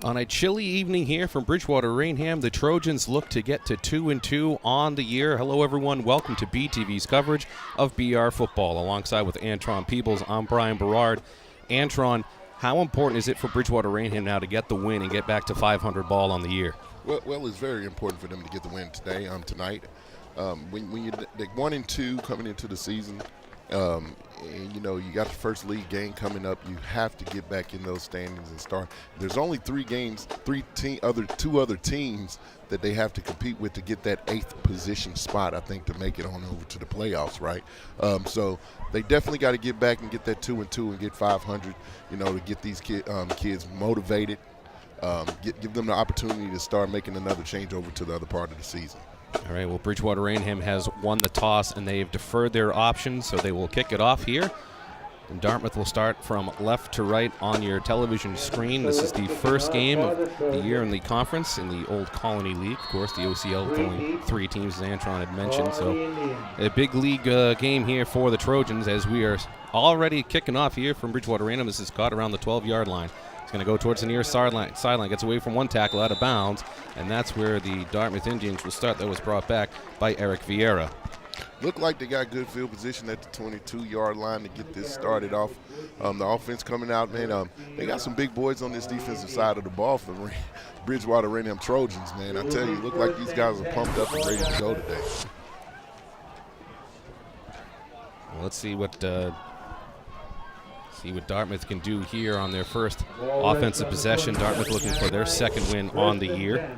On a chilly evening here from Bridgewater-Raynham, the Trojans look to get to 2-2 on the year. Hello, everyone. Welcome to BTV's coverage of BR Football. Alongside with Antron Peebles, I'm Brian Berard. Antron, how important is it for Bridgewater-Raynham now to get the win and get back to 500 ball on the year? Well, it's very important for them to get the win tonight. When you're 1-2 coming into the season, and, you got the first league game coming up. You have to get back in those standings and start. There's only 3 games, two other teams that they have to compete with to get that 8th position spot, I think, to make it on over to the playoffs, right? So they definitely got to get back and get that 2-2 and get 500, to get these kids motivated, give them the opportunity to start making another change over to the other part of the season. All right, well, Bridgewater-Raynham has won the toss, and they have deferred their options, so they will kick it off here. And Dartmouth will start from left to right on your television screen. This is the first game of the year in the conference in the Old Colony League. Of course, the OCL with only 3 teams, as Antron had mentioned. So a big league game here for the Trojans as we are already kicking off here from Bridgewater-Raynham. This is caught around the 12-yard line. Going to go towards the near sideline, gets away from one tackle out of bounds, and that's where the Dartmouth Indians will start. That was brought back by Eric Vieira. Looked like they got good field position at the 22-yard line to get this started off. The offense coming out, man, they got some big boys on this defensive side of the ball for Bridgewater-Raynham Trojans, man. I tell you, look like these guys are pumped up and ready to go today. Well, let's see what Dartmouth can do here on their first offensive possession. Dartmouth looking for their second win on the year.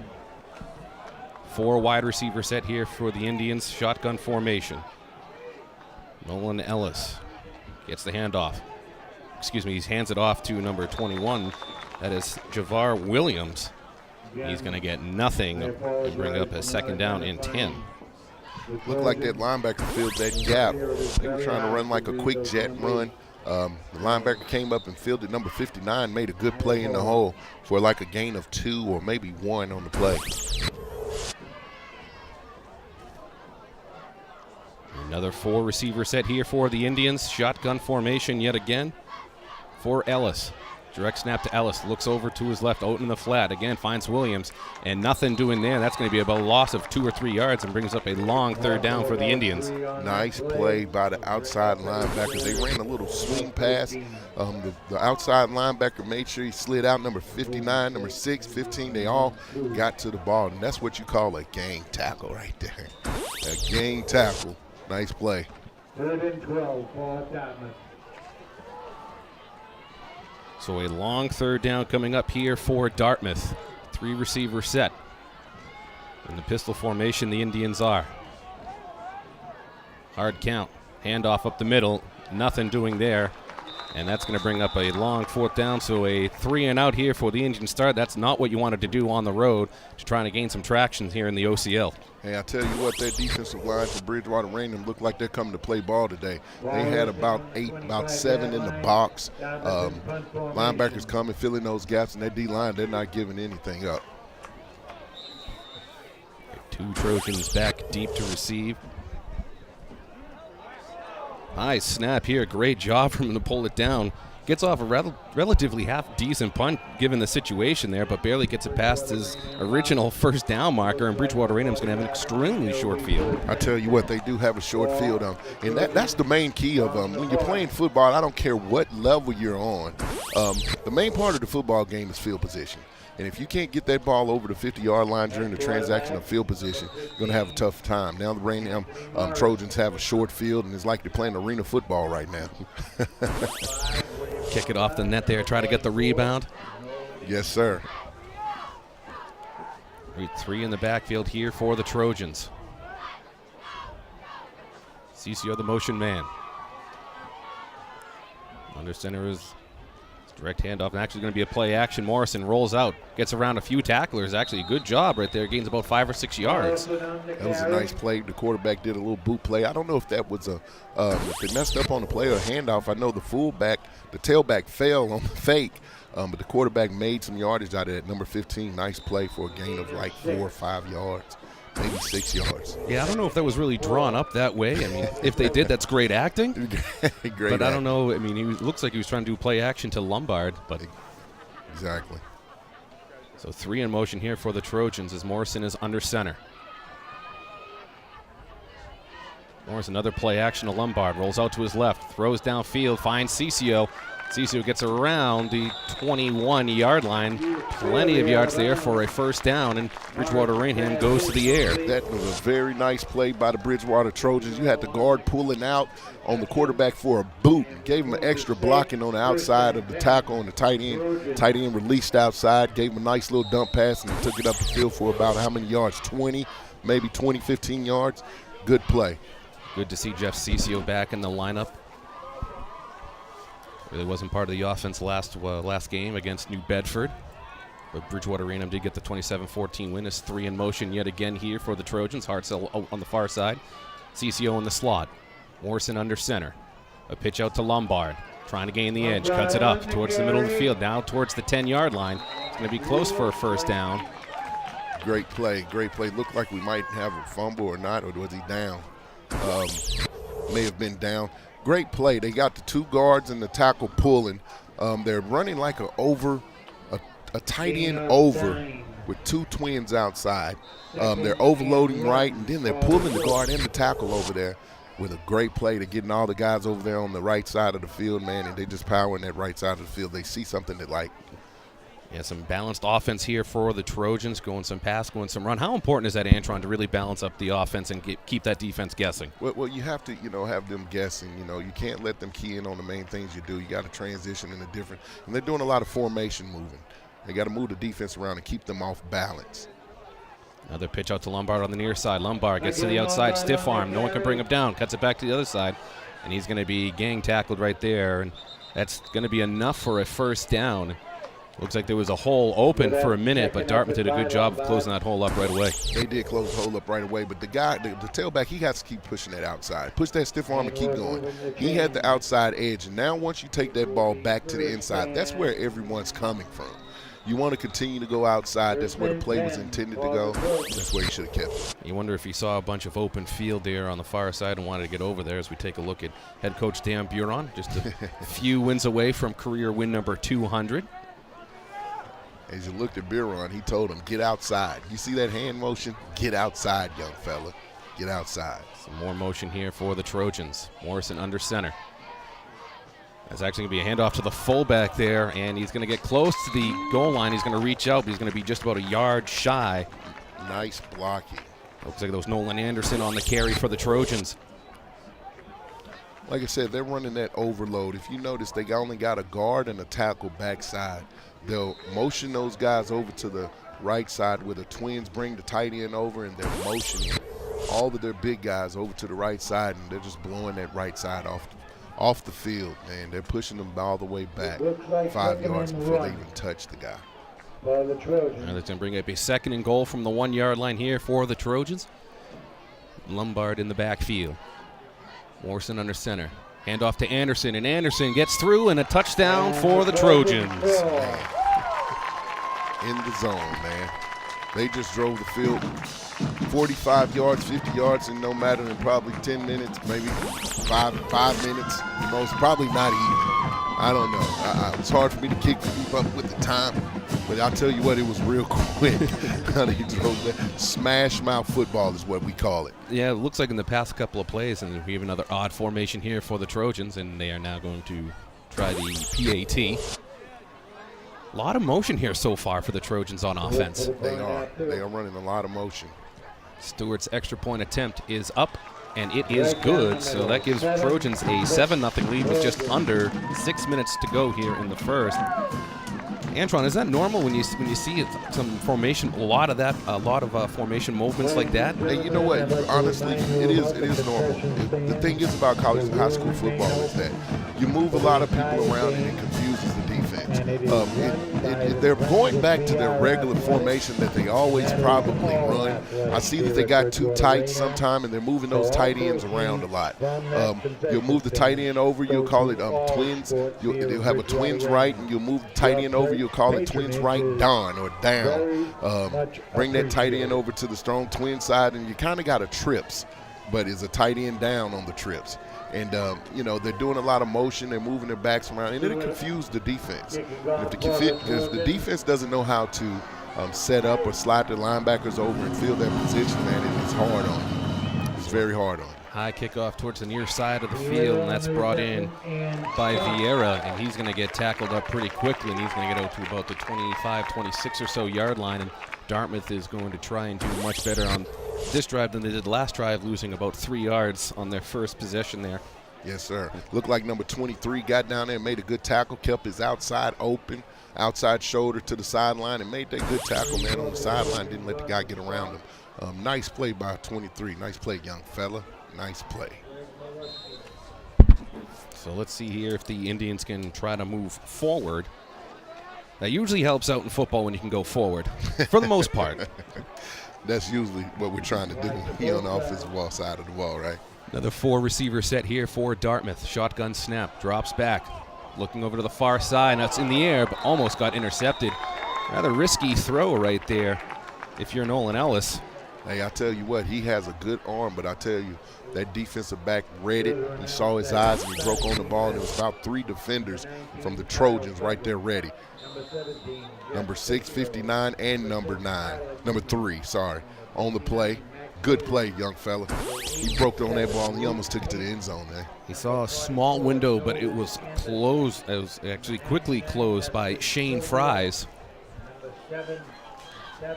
4 wide receiver set here for the Indians. Shotgun formation. Nolan Ellis gets the handoff. He hands it off to number 21. That is Javar Williams. He's going to get nothing and bring up a second down and 10. Looked like that linebacker filled that gap. They were trying to run like a quick jet run. The linebacker came up and fielded number 59, made a good play in the hole for like a gain of 2 or maybe 1 on the play. Another 4 receiver set here for the Indians. Shotgun formation yet again for Ellis. Direct snap to Ellis. Looks over to his left, out in the flat. Again, finds Williams, and nothing doing there. That's going to be about a loss of 2 or 3 yards and brings up a long third down for the Indians. Nice play by the outside linebackers. They ran a little swing pass. The outside linebacker made sure he slid out. Number 59, number 6, 15, they all got to the ball, and that's what you call a gang tackle right there. A gang tackle. Nice play. 3rd and 12 for Dartmouth. So a long third down coming up here for Dartmouth. 3 receiver set. In the pistol formation, the Indians are. Hard count. Handoff up the middle. Nothing doing there. And that's going to bring up a long 4th down. So a 3 and out here for the Indian start. That's not what you wanted to do on the road to trying to gain some traction here in the OCL. Hey, I tell you what, that defensive line for Bridgewater-Raynham looked like they're coming to play ball today. They had about 7 in the box. Linebackers coming, filling those gaps, and that D-line, they're not giving anything up. 2 Trojans back deep to receive. Nice snap here. Great job from him to pull it down. Gets off a relatively half-decent punt given the situation there, but barely gets it past his original first down marker, and Bridgewater-Raynham's going to have an extremely short field. I tell you what, they do have a short field. And that's the main key of when you're playing football, I don't care what level you're on. The main part of the football game is field position. And if you can't get that ball over the 50-yard line during the transaction of field position, you're going to have a tough time. Now the Raynham Trojans have a short field, and it's like they're playing arena football right now. Kick it off the net there, try to get the rebound. Yes, sir. 3 in the backfield here for the Trojans. CCO the motion man. Under center is direct handoff, and actually going to be a play action. Morrison rolls out, gets around a few tacklers. Actually a good job right there, gains about 5 or 6 yards. That was a nice play. The quarterback did a little boot play. I don't know if that was if they messed up on the play or a handoff. I know the tailback fell on the fake, but the quarterback made some yardage out of that. Number 15, nice play for a gain of like 4 or 5 yards. maybe 6 yards. Yeah, I don't know if that was really drawn up that way. I mean, if they did, that's great acting. Great I don't know. I mean, looks like he was trying to do play action to Lombard, but exactly. So 3 in motion here for the Trojans as Morrison is under center. Morrison, another play action to Lombard, rolls out to his left, throws downfield, finds Cicio. Cicio gets around the 21-yard line. Plenty of yards there for a first down, and Bridgewater-Raynham goes to the air. That was a very nice play by the Bridgewater Trojans. You had the guard pulling out on the quarterback for a boot. Gave him an extra blocking on the outside of the tackle on the tight end. Tight end released outside, gave him a nice little dump pass, and he took it up the field for about how many yards? 20, maybe 20, 15 yards. Good play. Good to see Jeff Cicio back in the lineup. Really wasn't part of the offense last game against New Bedford. But Bridgewater-Raynham did get the 27-14 win. It's 3 in motion yet again here for the Trojans. Hartzell out on the far side. Cicio in the slot. Morrison under center. A pitch out to Lombard. Trying to gain the edge. Cuts it up towards the middle of the field. Now towards the 10-yard line. It's going to be close for a first down. Great play. Great play. Looked like we might have a fumble or not, or was he down? May have been down. Great play. They got the 2 guards and the tackle pulling. They're running like a tight end over with 2 twins outside. They're overloading right, and then they're pulling the guard and the tackle over there with a great play. They're getting all the guys over there on the right side of the field, man, and they just powering that right side of the field. They see something they like. Yeah, some balanced offense here for the Trojans, going some pass, going some run. How important is that, Antron, to really balance up the offense and keep that defense guessing? Well, you have to, have them guessing. You can't let them key in on the main things you do. You got to transition into different, and they're doing a lot of formation moving. They got to move the defense around and keep them off balance. Another pitch out to Lombard on the near side. Lombard gets to the outside, stiff arm. No one can bring him down. Cuts it back to the other side, and he's going to be gang tackled right there, and that's going to be enough for a first down. Looks like there was a hole open for a minute, but Dartmouth did a good job of closing that hole up right away. They did close the hole up right away, but the guy, the tailback, he has to keep pushing that outside. Push that stiff arm and keep going. He had the outside edge, and now once you take that ball back to the inside, that's where everyone's coming from. You want to continue to go outside. That's where the play was intended to go. That's where you should have kept it. You wonder if he saw a bunch of open field there on the far side and wanted to get over there as we take a look at head coach Dan Buron, just a few wins away from career win number 200. As you looked at Buron, he told him, get outside. You see that hand motion? Get outside, young fella. Get outside. Some more motion here for the Trojans. Morrison under center. That's actually going to be a handoff to the fullback there, and he's going to get close to the goal line. He's going to reach out, but he's going to be just about a yard shy. Nice blocking. Looks like there was Nolan Anderson on the carry for the Trojans. Like I said, they're running that overload. If you notice, they only got a guard and a tackle backside. They'll motion those guys over to the right side where the twins bring the tight end over, and they're motioning all of their big guys over to the right side, and they're just blowing that right side off the field, man. They're pushing them all the way back 5 yards before they even touch the guy. And that's going to bring up a 2nd and goal from the 1-yard line here for the Trojans. Lombard in the backfield. Morrison under center. Handoff to Anderson, and Anderson gets through, and a touchdown for the Trojans. In the zone, man. They just drove the field 45 yards, 50 yards in no matter than probably 10 minutes, maybe five minutes. The most, probably not even. I don't know. It's hard for me to keep up with the time, but I'll tell you what, it was real quick. They drove that. Smash mouth football is what we call it. Yeah, it looks like in the past couple of plays, and we have another odd formation here for the Trojans, and they are now going to try the PAT. A lot of motion here so far for the Trojans on offense. They are running a lot of motion. Stewart's extra point attempt is up, and it is good. So that gives Trojans a 7-0 lead with just under 6 minutes to go here in the first. Antron, is that normal when you see some formation, a lot of formation movements like that? Hey, you know what? Honestly, it is normal. The thing is about college and high school football is that you move a lot of people around and it confuses the defense. defense. They're going back to their regular formation that they always probably run. I see that they got two tights sometime, and they're moving those tight ends around a lot. You'll move the tight end over, you'll call it twins. You'll have a twins right, and you'll move the tight end over, you'll call it twins right down or down. Bring that tight end over to the strong twin side, and you kind of got a trips, but it's a tight end down on the trips. And, they're doing a lot of motion. They're moving their backs around, and it'll confuse the defense. And if the defense doesn't know how to set up or slide their linebackers over and fill their position, man, it's hard on you. It's very hard on you. High kickoff towards the near side of the field, and that's brought in by Vieira, and he's going to get tackled up pretty quickly, and he's going to get out to about the 25, 26 or so yard line, and Dartmouth is going to try and do much better on this drive than they did last drive, losing about 3 yards on their first possession there. Yes, sir. Looked like number 23 got down there and made a good tackle, kept his outside open, outside shoulder to the sideline, and made that good tackle, man, on the sideline. Didn't let the guy get around him. Nice play by 23. Nice play, young fella. Nice play. So let's see here if the Indians can try to move forward. That usually helps out in football when you can go forward, for the most part. That's usually what we're trying to do here on the offensive ball side of the ball, right? Another 4-receiver set here for Dartmouth. Shotgun snap, drops back, looking over to the far side. That's in the air, but almost got intercepted. Rather risky throw right there if you're Nolan Ellis. Hey, I tell you what, he has a good arm, but I tell you, that defensive back read it. He saw his eyes, and he broke on the ball, and there was about 3 defenders from the Trojans right there ready. Number 6, 59, and number 3, on the play. Good play, young fella. He broke on that ball, and he almost took it to the end zone, man. He saw a small window, but it was closed. It was actually quickly closed by Shane Fries.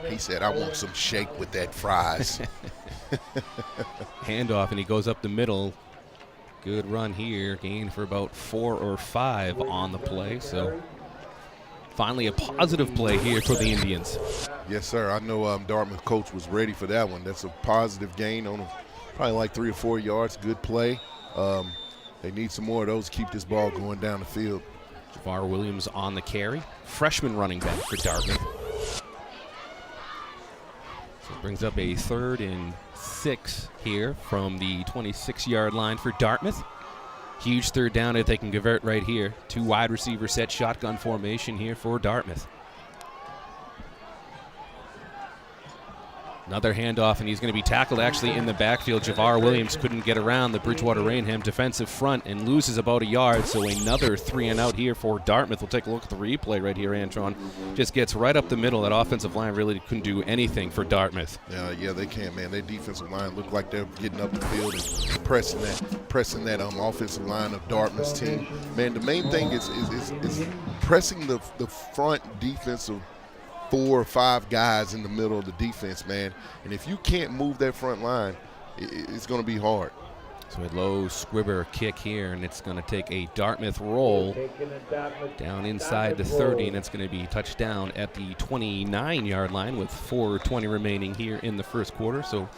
He said, I want some shake with that fries. Handoff, and he goes up the middle. Good run here. Gain for about 4 or 5 on the play. So finally a positive play here for the Indians. Yes, sir. I know Dartmouth coach was ready for that one. That's a positive gain on probably like 3 or 4 yards. Good play. They need some more of those. Keep this ball going down the field. Javar Williams on the carry. Freshman running back for Dartmouth. So it brings up a 3rd and 6 here from the 26-yard line for Dartmouth. Huge 3rd down if they can convert right here. 2 wide receiver set, shotgun formation here for Dartmouth. Another handoff, and he's going to be tackled actually in the backfield. Javar Williams couldn't get around the Bridgewater-Raynham defensive front and loses about a yard, so another 3 and out here for Dartmouth. We'll take a look at the replay right here, Antron. Just gets right up the middle. That offensive line really couldn't do anything for Dartmouth. Yeah, they can, man. Their defensive line looked like they're getting up the field and pressing that offensive line of Dartmouth's team. Man, the main thing is pressing the front defensive 4 or 5 guys in the middle of the defense, man. And if you can't move that front line, it's going to be hard. So a low squibber kick here, and it's going to take a Dartmouth roll down inside the 30, and it's going to be touchdown at the 29-yard line with 4:20 remaining here in the first quarter. So,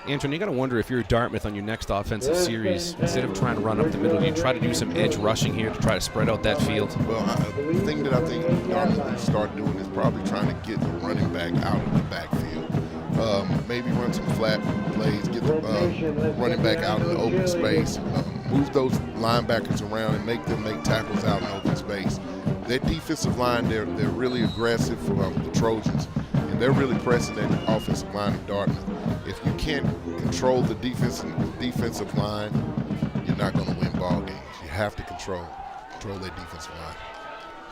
Antron, you got to wonder if you're Dartmouth on your next offensive series, instead of trying to run up the middle, you try to do some edge rushing here to try to spread out that field. Well, the thing that I think Dartmouth will start doing is probably trying to get the running back out of the backfield. Maybe run some flat plays, get the running back out in the open space, move those linebackers around and make them make tackles out in open space. Their defensive line, they're really aggressive for the Trojans, and they're really pressing that offensive line of Dartmouth. If you can't control the defensive line, you're not going to win ball games. You have to control that defensive line.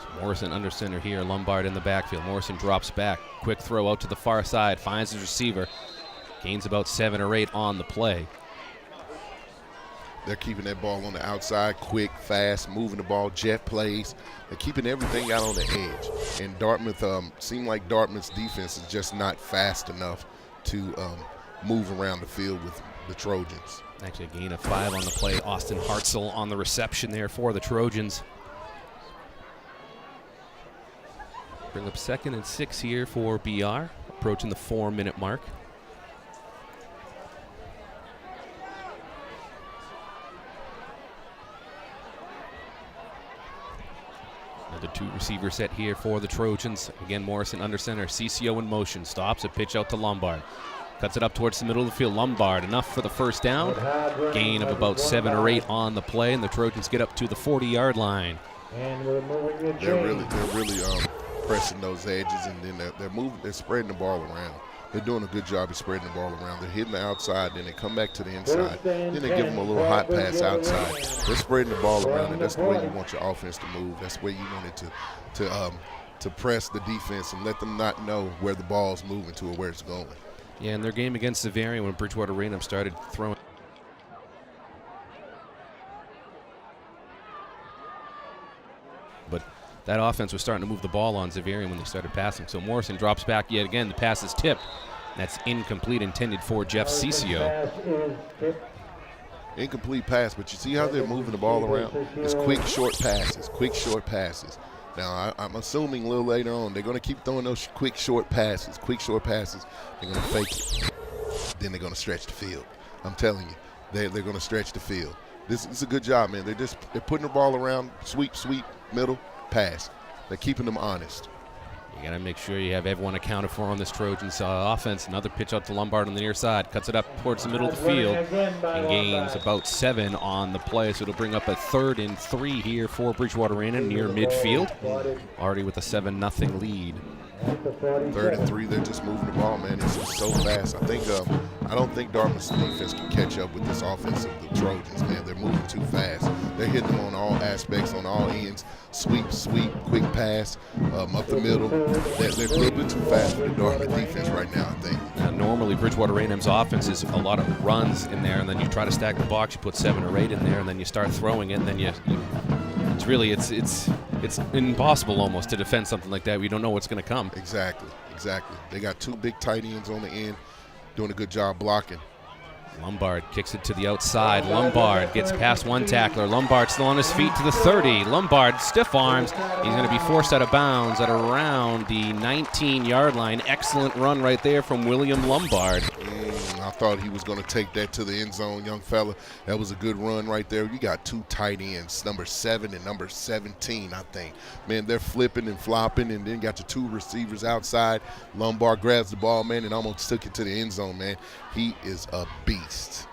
So Morrison under center here, Lombard in the backfield. Morrison drops back, quick throw out to the far side, finds his receiver, gains about 7 or 8 on the play. They're keeping that ball on the outside, quick, fast, moving the ball, jet plays. They're keeping everything out on the edge. And Dartmouth, seemed like Dartmouth's defense is just not fast enough to move around the field with the Trojans. Actually a gain of 5 on the play. Austin Hartzell on the reception there for the Trojans. Bring up 2nd and 6 here for BR, approaching the 4-minute mark. The two receiver set here for the Trojans. Again, Morrison under center. CCO in motion. Stops a pitch out to Lombard. Cuts it up towards the middle of the field. Lombard, enough for the first down. Gain of about 7 or 8 on the play, and the Trojans get up to the 40-yard line. And we're moving the They're really pressing those edges, and then they're moving. They're spreading the ball around. They're doing a good job of spreading the ball around. They're hitting the outside, then they come back to the inside. Then they give them a little hot pass outside. They're spreading the ball around, and that's the way you want your offense to move. That's the way you want it to press the defense and let them not know where the ball's moving to or where it's going. Yeah, in their game against Zavarian when Bridgewater-Raynham started throwing. But that offense was starting to move the ball on Zavarian when they started passing. So Morrison drops back yet again. The pass is tipped. That's incomplete, intended for Jeff Cicio. Incomplete pass, but you see how they're moving the ball around? It's quick, short passes. Now, I'm assuming a little later on they're going to keep throwing those quick, short passes. They're going to fake it. Then they're going to stretch the field. I'm telling you, they're going to stretch the field. This is a good job, man. They're putting the ball around, sweep, middle, pass. They're keeping them honest. You got to make sure you have everyone accounted for on this Trojans offense. Another pitch out to Lombard on the near side. Cuts it up towards the middle of the field and gains about 7 on the play. So it'll bring up a 3rd and 3 here for Bridgewater-Raynham near midfield. Already with a 7-0 lead. 3rd and 3, they're just moving the ball, man. It's just so fast. I don't think Dartmouth's defense can catch up with this offense of the Trojans, man. They're moving too fast. They're hitting them on all aspects, on all ends. Sweep, quick pass, up the middle. They're a little bit too fast for the Dartmouth defense right now, I think. Normally, Bridgewater-Raynham's offense is a lot of runs in there, and then you try to stack the box. You put 7 or 8 in there, and then you start throwing it, and then it's impossible almost to defend something like that. We don't know what's going to come. Exactly. They got 2 big tight ends on the end, doing a good job blocking. Lombard kicks it to the outside. Lombard gets past one tackler. Lombard still on his feet to the 30. Lombard stiff arms. He's going to be forced out of bounds at around the 19-yard line. Excellent run right there from William Lombard. I thought he was going to take that to the end zone, young fella. That was a good run right there. You got 2 tight ends, number 7 and number 17, I think. Man, they're flipping and flopping, and then got the 2 receivers outside. Lombard grabs the ball, man, and almost took it to the end zone, man. He is a beast.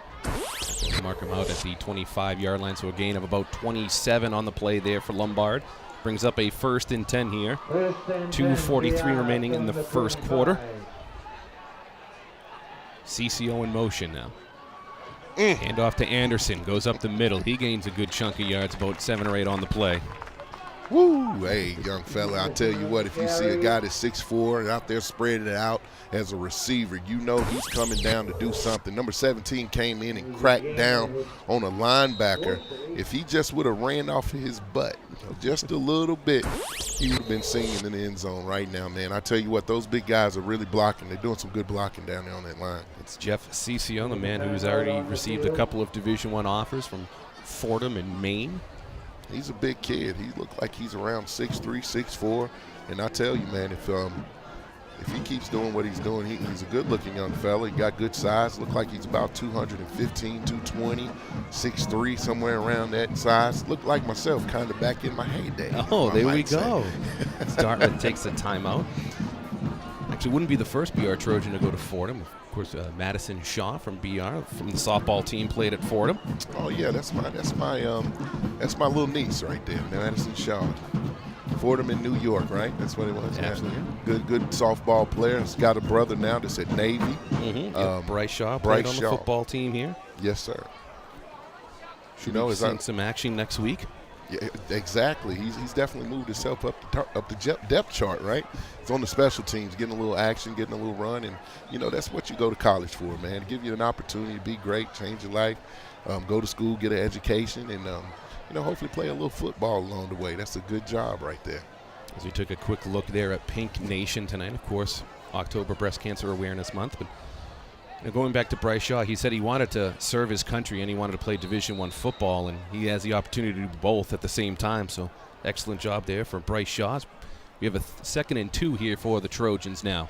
Mark him out at the 25-yard line, so a gain of about 27 on the play there for Lombard. Brings up a 1st and 10 here. 2:43 remaining in the first quarter. CCO in motion now. Hand off to Anderson. Goes up the middle. He gains a good chunk of yards, about 7 or 8 on the play. Woo! Hey, young fella, I tell you what, if you see a guy that's 6'4" and out there spreading it out as a receiver, you know he's coming down to do something. Number 17 came in and cracked down on a linebacker. If he just would have ran off of his butt just a little bit, he would have been singing in the end zone right now, man. I tell you what, those big guys are really blocking. They're doing some good blocking down there on that line. It's Jeff Cicio, the man who's already received a couple of Division I offers from Fordham and Maine. He's a big kid. He looked like he's around 6'3", 6'4", and I tell you, man, if he keeps doing what he's doing, he's a good-looking young fella. He got good size. Looked like he's about 215, 220, 6'3", somewhere around that size. Looked like myself, kind of back in my heyday. Oh, there we go. Dartmouth takes a timeout. Actually, wouldn't be the first BR Trojan to go to Fordham. Of course, Madison Shaw from BR, from the softball team, played at Fordham. Oh yeah, that's my little niece right there, Madison Shaw. Fordham in New York, right? That's what it was. Absolutely. Yeah. Good softball player. He's got a brother now that's at Navy. Bryce Shaw played on the football team here. Yes, sir. Should be seeing some action next week. Yeah, exactly. He's definitely moved himself up the depth chart, right? He's on the special teams, getting a little action, getting a little run, and that's what you go to college for, man. To give you an opportunity to be great, change your life, go to school, get an education, and hopefully play a little football along the way. That's a good job right there. As we took a quick look there at Pink Nation tonight, of course, October Breast Cancer Awareness Month, but going back to Bryce Shaw, he said he wanted to serve his country and he wanted to play Division I football, and he has the opportunity to do both at the same time. So excellent job there for Bryce Shaw. We have a 2nd and 2 here for the Trojans now.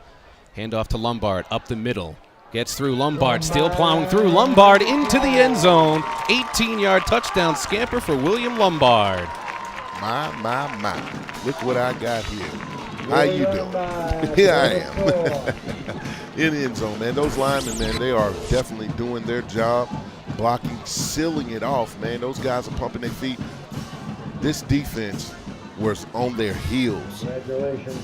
Hand off to Lombard, up the middle. Gets through. Lombard still plowing through. Lombard into the end zone. 18-yard touchdown scamper for William Lombard. My. Look what I got here. How you doing? Here I am. In the end zone, man. Those linemen, man, they are definitely doing their job, blocking, sealing it off, man. Those guys are pumping their feet. This defense was on their heels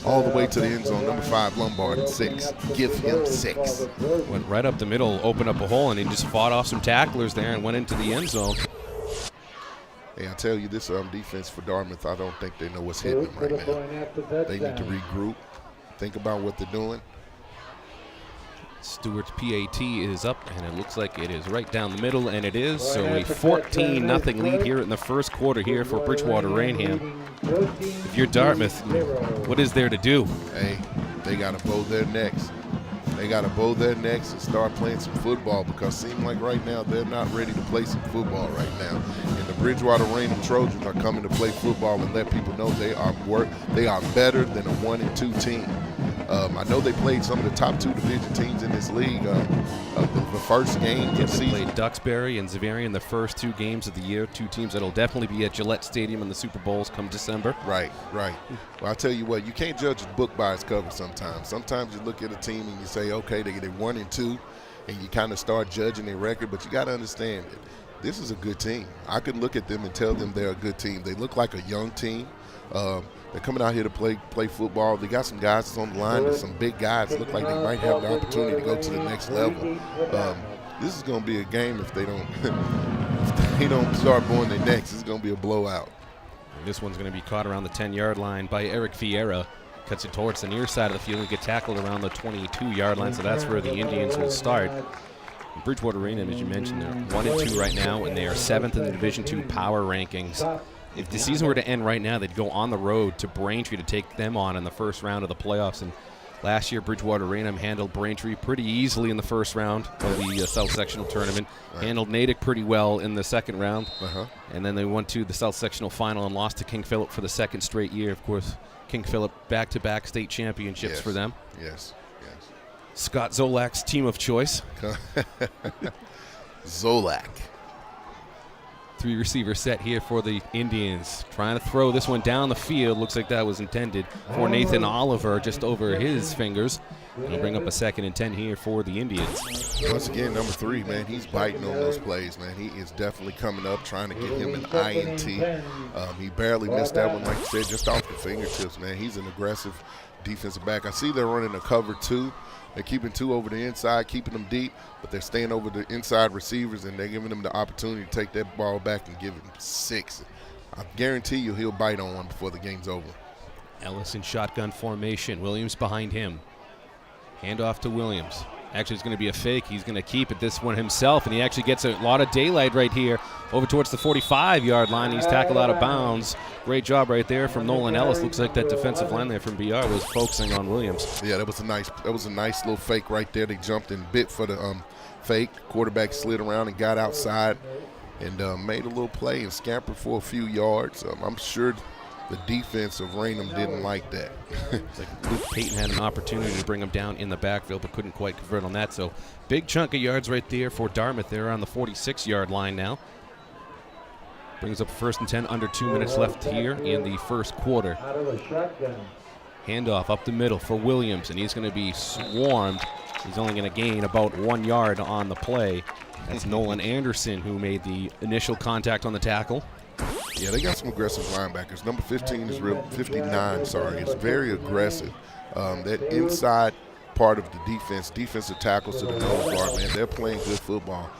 all the way to the end zone. Number 5, Lombard at 6. Give him 6. Went right up the middle, opened up a hole, and he just fought off some tacklers there and went into the end zone. Hey, I tell you, this defense for Dartmouth, I don't think they know what's hitting them right now. They need to regroup, think about what they're doing. Stewart's PAT is up, and it looks like it is right down the middle, and it is. So a 14-0 lead here in the first quarter here for Bridgewater-Raynham. If you're Dartmouth, what is there to do? Hey, they got to bow their necks. They got to bow their necks and start playing some football, because it seems like right now they're not ready to play some football right now. And the Bridgewater-Raynham Trojans are coming to play football and let people know they are better than a 1 and 2 team. I know they played some of the top 2 division teams in this league. The first game of the season. They played Duxbury and Xaverian the first 2 games of the year, 2 teams that will definitely be at Gillette Stadium in the Super Bowls come December. Right. Well, I'll tell you what, you can't judge a book by its cover sometimes. Sometimes you look at a team and you say, okay, they're 1 and 2, and you kind of start judging their record, but you got to understand that this is a good team. I could look at them and tell them they're a good team. They look like a young team. They're coming out here to play football. They got some guys that's on the line. There's some big guys that look like they might have the opportunity to go to the next level. This is going to be a game if they don't if they don't start bowing their necks. It's going to be a blowout. And this one's going to be caught around the 10-yard line by Eric Vieira. Cuts it towards the near side of the field and get tackled around the 22-yard line, so that's where the Indians will start. Bridgewater-Raynham, as you mentioned, they're 1 and 2 right now, and they are 7th in the Division II power rankings. If the season were to end right now, they'd go on the road to Braintree to take them on in the first round of the playoffs. And last year, Bridgewater-Raynham handled Braintree pretty easily in the first round of the South Sectional Tournament. Right. Handled Natick pretty well in the second round. And then they went to the South Sectional Final and lost to King Philip for the second straight year. Of course, King Philip back-to-back state championships for them. Yes. Scott Zolak's team of choice. Zolak. 3 receiver set here for the Indians. Trying to throw this one down the field. Looks like that was intended for Nathan Oliver, just over his fingers. It'll bring up a 2nd and 10 here for the Indians. Once again, number 3, man, he's biting on those plays, man. He is definitely coming up, trying to get him an INT. He barely missed that one, like you said, just off the fingertips, man. He's an aggressive defensive back. I see they're running a cover 2. They're keeping 2 over the inside, keeping them deep, but they're staying over the inside receivers, and they're giving them the opportunity to take that ball back and give him 6. I guarantee you he'll bite on one before the game's over. Ellis in shotgun formation. Williams behind him. Handoff to Williams. Actually, it's going to be a fake. He's going to keep it this one himself, and he actually gets a lot of daylight right here over towards the 45-yard line. He's tackled out of bounds. Great job right there from Nolan Ellis. Looks like that defensive line there from BR was focusing on Williams. Yeah, that was a nice little fake right there. They jumped and bit for the fake. Quarterback slid around and got outside and made a little play and scampered for a few yards. I'm sure the defense of Raynham didn't like that. It's like Luke Payton had an opportunity to bring him down in the backfield, but couldn't quite convert on that. So big chunk of yards right there for Dartmouth. They're on the 46-yard line now. Brings up 1st and 10, under 2 minutes left here in the first quarter. Handoff up the middle for Williams, and he's going to be swarmed. He's only going to gain about 1 yard on the play. That's Nolan Anderson who made the initial contact on the tackle. Yeah, they got some aggressive linebackers. Number 59, is very aggressive. That inside part of the defensive tackles to the nose guard, man, they're playing good football.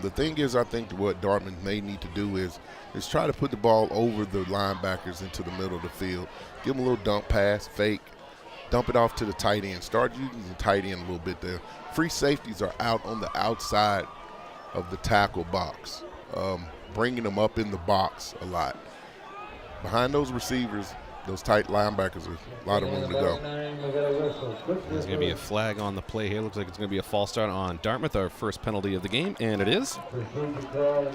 The thing is, I think what Dartmouth may need to do is try to put the ball over the linebackers into the middle of the field. Give them a little dump pass, fake, dump it off to the tight end. Start using the tight end a little bit there. Free safeties are out on the outside of the tackle box, bringing them up in the box a lot. Behind those receivers, those tight linebackers, are a lot of room to go. There's going to be a flag on the play here. Looks like it's going to be a false start on Dartmouth, our first penalty of the game, and it is.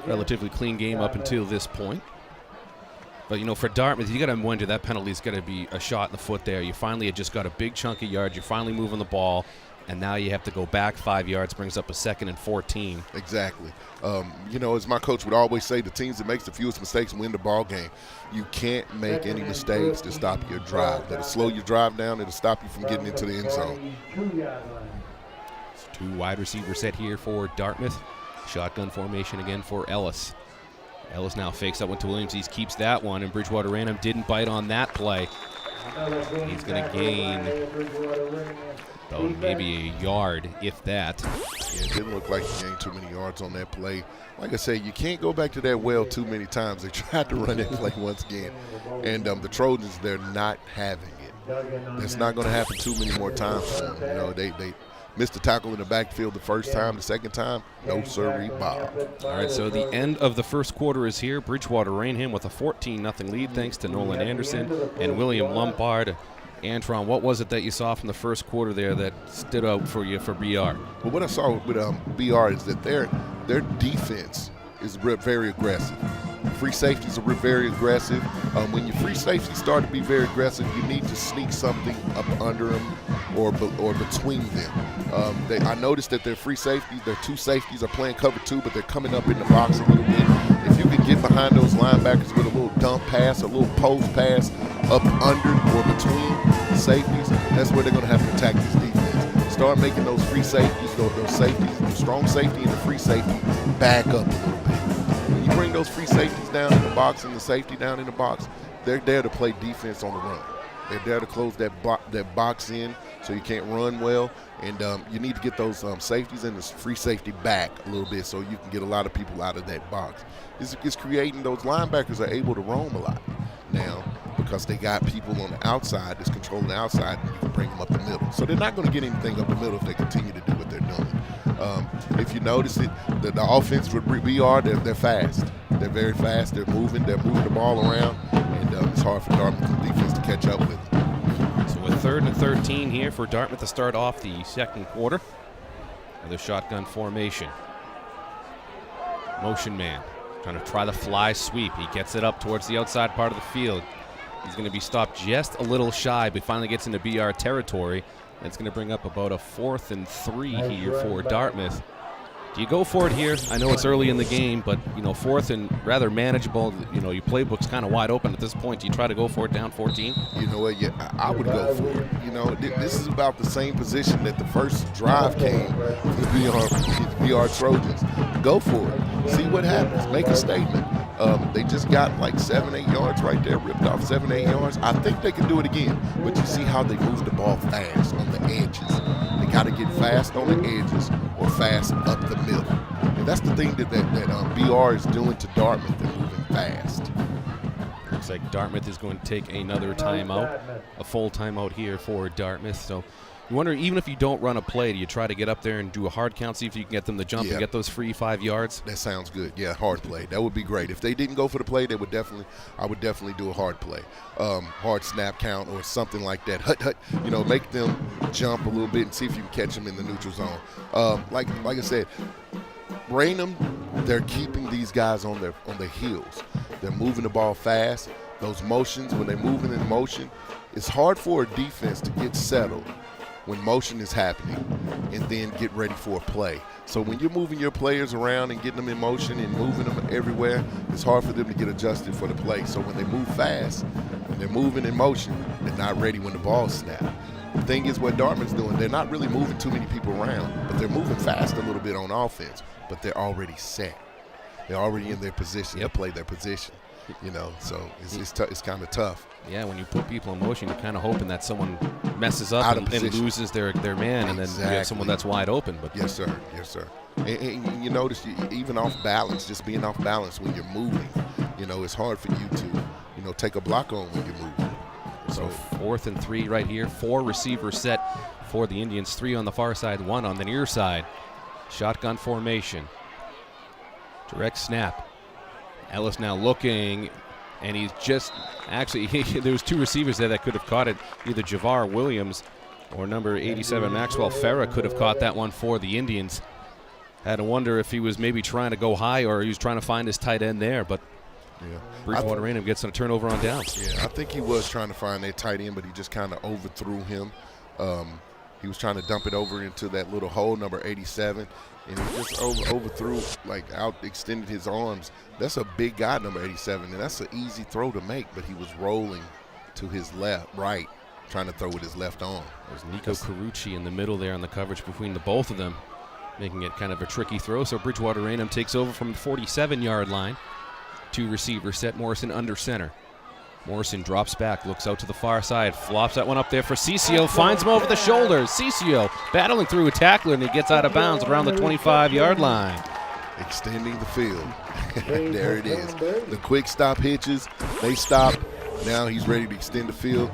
Relatively clean game up until this point. But, you know, for Dartmouth, you got to wonder that penalty's got to be a shot in the foot there. You finally had just got a big chunk of yards. You're finally moving the ball. and now you have to go back 5 yards, brings up a 2nd and 14. Exactly. As my coach would always say, the teams that makes the fewest mistakes win the ball game. You can't make any mistakes to stop your drive. That'll slow your drive down. It'll stop you from getting into the end zone. So 2 wide receiver set here for Dartmouth. Shotgun formation again for Ellis. Ellis now fakes that one to Williams. He keeps that one, and Bridgewater-Raynham didn't bite on that play. He's going to gain maybe a yard, if that. Yeah, it didn't look like he gained too many yards on that play. Like I said, you can't go back to that well too many times. They tried to run that play once again. And the Trojans, they're not having it. It's not going to happen too many more times for them. They missed the tackle in the backfield the first time. The second time, no sirree, Bob. All right, so the end of the first quarter is here. Bridgewater-Raynham with a 14-0 lead thanks to Nolan Anderson and William Lombard. Antron, what was it that you saw from the first quarter there that stood out for you for BR? Well, what I saw with BR is that their defense is very aggressive. Free safeties are very aggressive. When your free safeties start to be very aggressive, you need to sneak something up under them or between them. I noticed that their free safeties, their 2 safeties are playing cover 2, but they're coming up in the box a little bit. If you can get behind those linebackers with a little dump pass, a little post pass up under or between the safeties, that's where they're going to have to attack this defense. Start making those free safeties, those safeties, the strong safety and the free safety back up a little bit. When you bring those free safeties down in the box and the safety down in the box, they're there to play defense on the run. They're there to close that box in so you can't run well. And you need to get those safeties and the free safety back a little bit so you can get a lot of people out of that box. It's creating those linebackers are able to roam a lot now because they got people on the outside that's controlling the outside, and you can bring them up the middle. So they're not going to get anything up the middle if they continue to do what they're doing. If you notice it, the offense with BR, they're fast. They're very fast. They're moving the ball around, and it's hard for Dartmouth defense to catch up with them. So with 3rd and 13 here for Dartmouth to start off the second quarter. Another shotgun formation. Motion man trying to try the fly sweep. He gets it up towards the outside part of the field. He's going to be stopped just a little shy, but finally gets into BR territory. That's going to bring up about a 4th and 3 here for Dartmouth. Do you go for it here? I know it's early in the game, but 4th and rather manageable. Your playbook's kind of wide open at this point. Do you try to go for it down 14? You know what? Yeah, I would go for it. This is about the same position that the first drive came from the BR Trojans. Go for it. See what happens. Make a statement. They just got like 7-8 yards right there, ripped off 7-8 yards. I think they can do it again, but you see how they move the ball fast on the edges. They got to get fast on the edges or fast up the middle. And that's the thing that BR is doing to Dartmouth. They're moving fast. Looks like Dartmouth is going to take another timeout, a full timeout here for Dartmouth. So you wonder, even if you don't run a play, do you try to get up there and do a hard count, see if you can get them to jump and get those free 5 yards? That sounds good. Yeah, hard play. That would be great. If they didn't go for the play, I would definitely do a hard play. Hard snap count or something like that. Hut, make them jump a little bit and see if you can catch them in the neutral zone. Like I said, Raynham, they're keeping these guys on their heels. They're moving the ball fast. Those motions, when they're moving in motion, it's hard for a defense to get settled when motion is happening and then get ready for a play. So when you're moving your players around and getting them in motion and moving them everywhere, it's hard for them to get adjusted for the play. So when they move fast and they're moving in motion, they're not ready when the ball snaps. The thing is what Dartmouth's doing, they're not really moving too many people around, but they're moving fast a little bit on offense, but they're already set. They're already in their position to play their position. So it's kind of tough. Yeah, when you put people in motion, you're kind of hoping that someone messes up and loses their man, and then you have someone that's wide open. But yes, sir. And you notice, even off balance, just being off balance when you're moving, it's hard for you to, take a block on when you're moving. So 4th and 3 right here. 4 receivers set for the Indians. 3 on the far side, 1 on the near side. Shotgun formation. Direct snap. Ellis now looking, and he's just there was 2 receivers there that could have caught it. Either Javar Williams or number 87 Maxwell Farah could have caught that one for the Indians. Had to wonder if he was maybe trying to go high or he was trying to find his tight end there, but Bridgewater-Raynham gets a turnover on downs. Yeah, I think he was trying to find that tight end, but he just kind of overthrew him. He was trying to dump it over into that little hole, number 87, and he just overthrew, like extended his arms. That's a big guy, number 87, and that's an easy throw to make, but he was rolling to his right, trying to throw with his left arm. There's Nico Carucci in the middle there on the coverage between the both of them, making it kind of a tricky throw. So Bridgewater-Raynham takes over from the 47-yard line. 2 receivers set, Morrison under center. Morrison drops back, looks out to the far side, flops that one up there for Cicio, finds him over the shoulders. Cicio battling through a tackler, and he gets out of bounds around the 25-yard line. Extending the field. There it is. The quick stop hitches, they stop. Now he's ready to extend the field.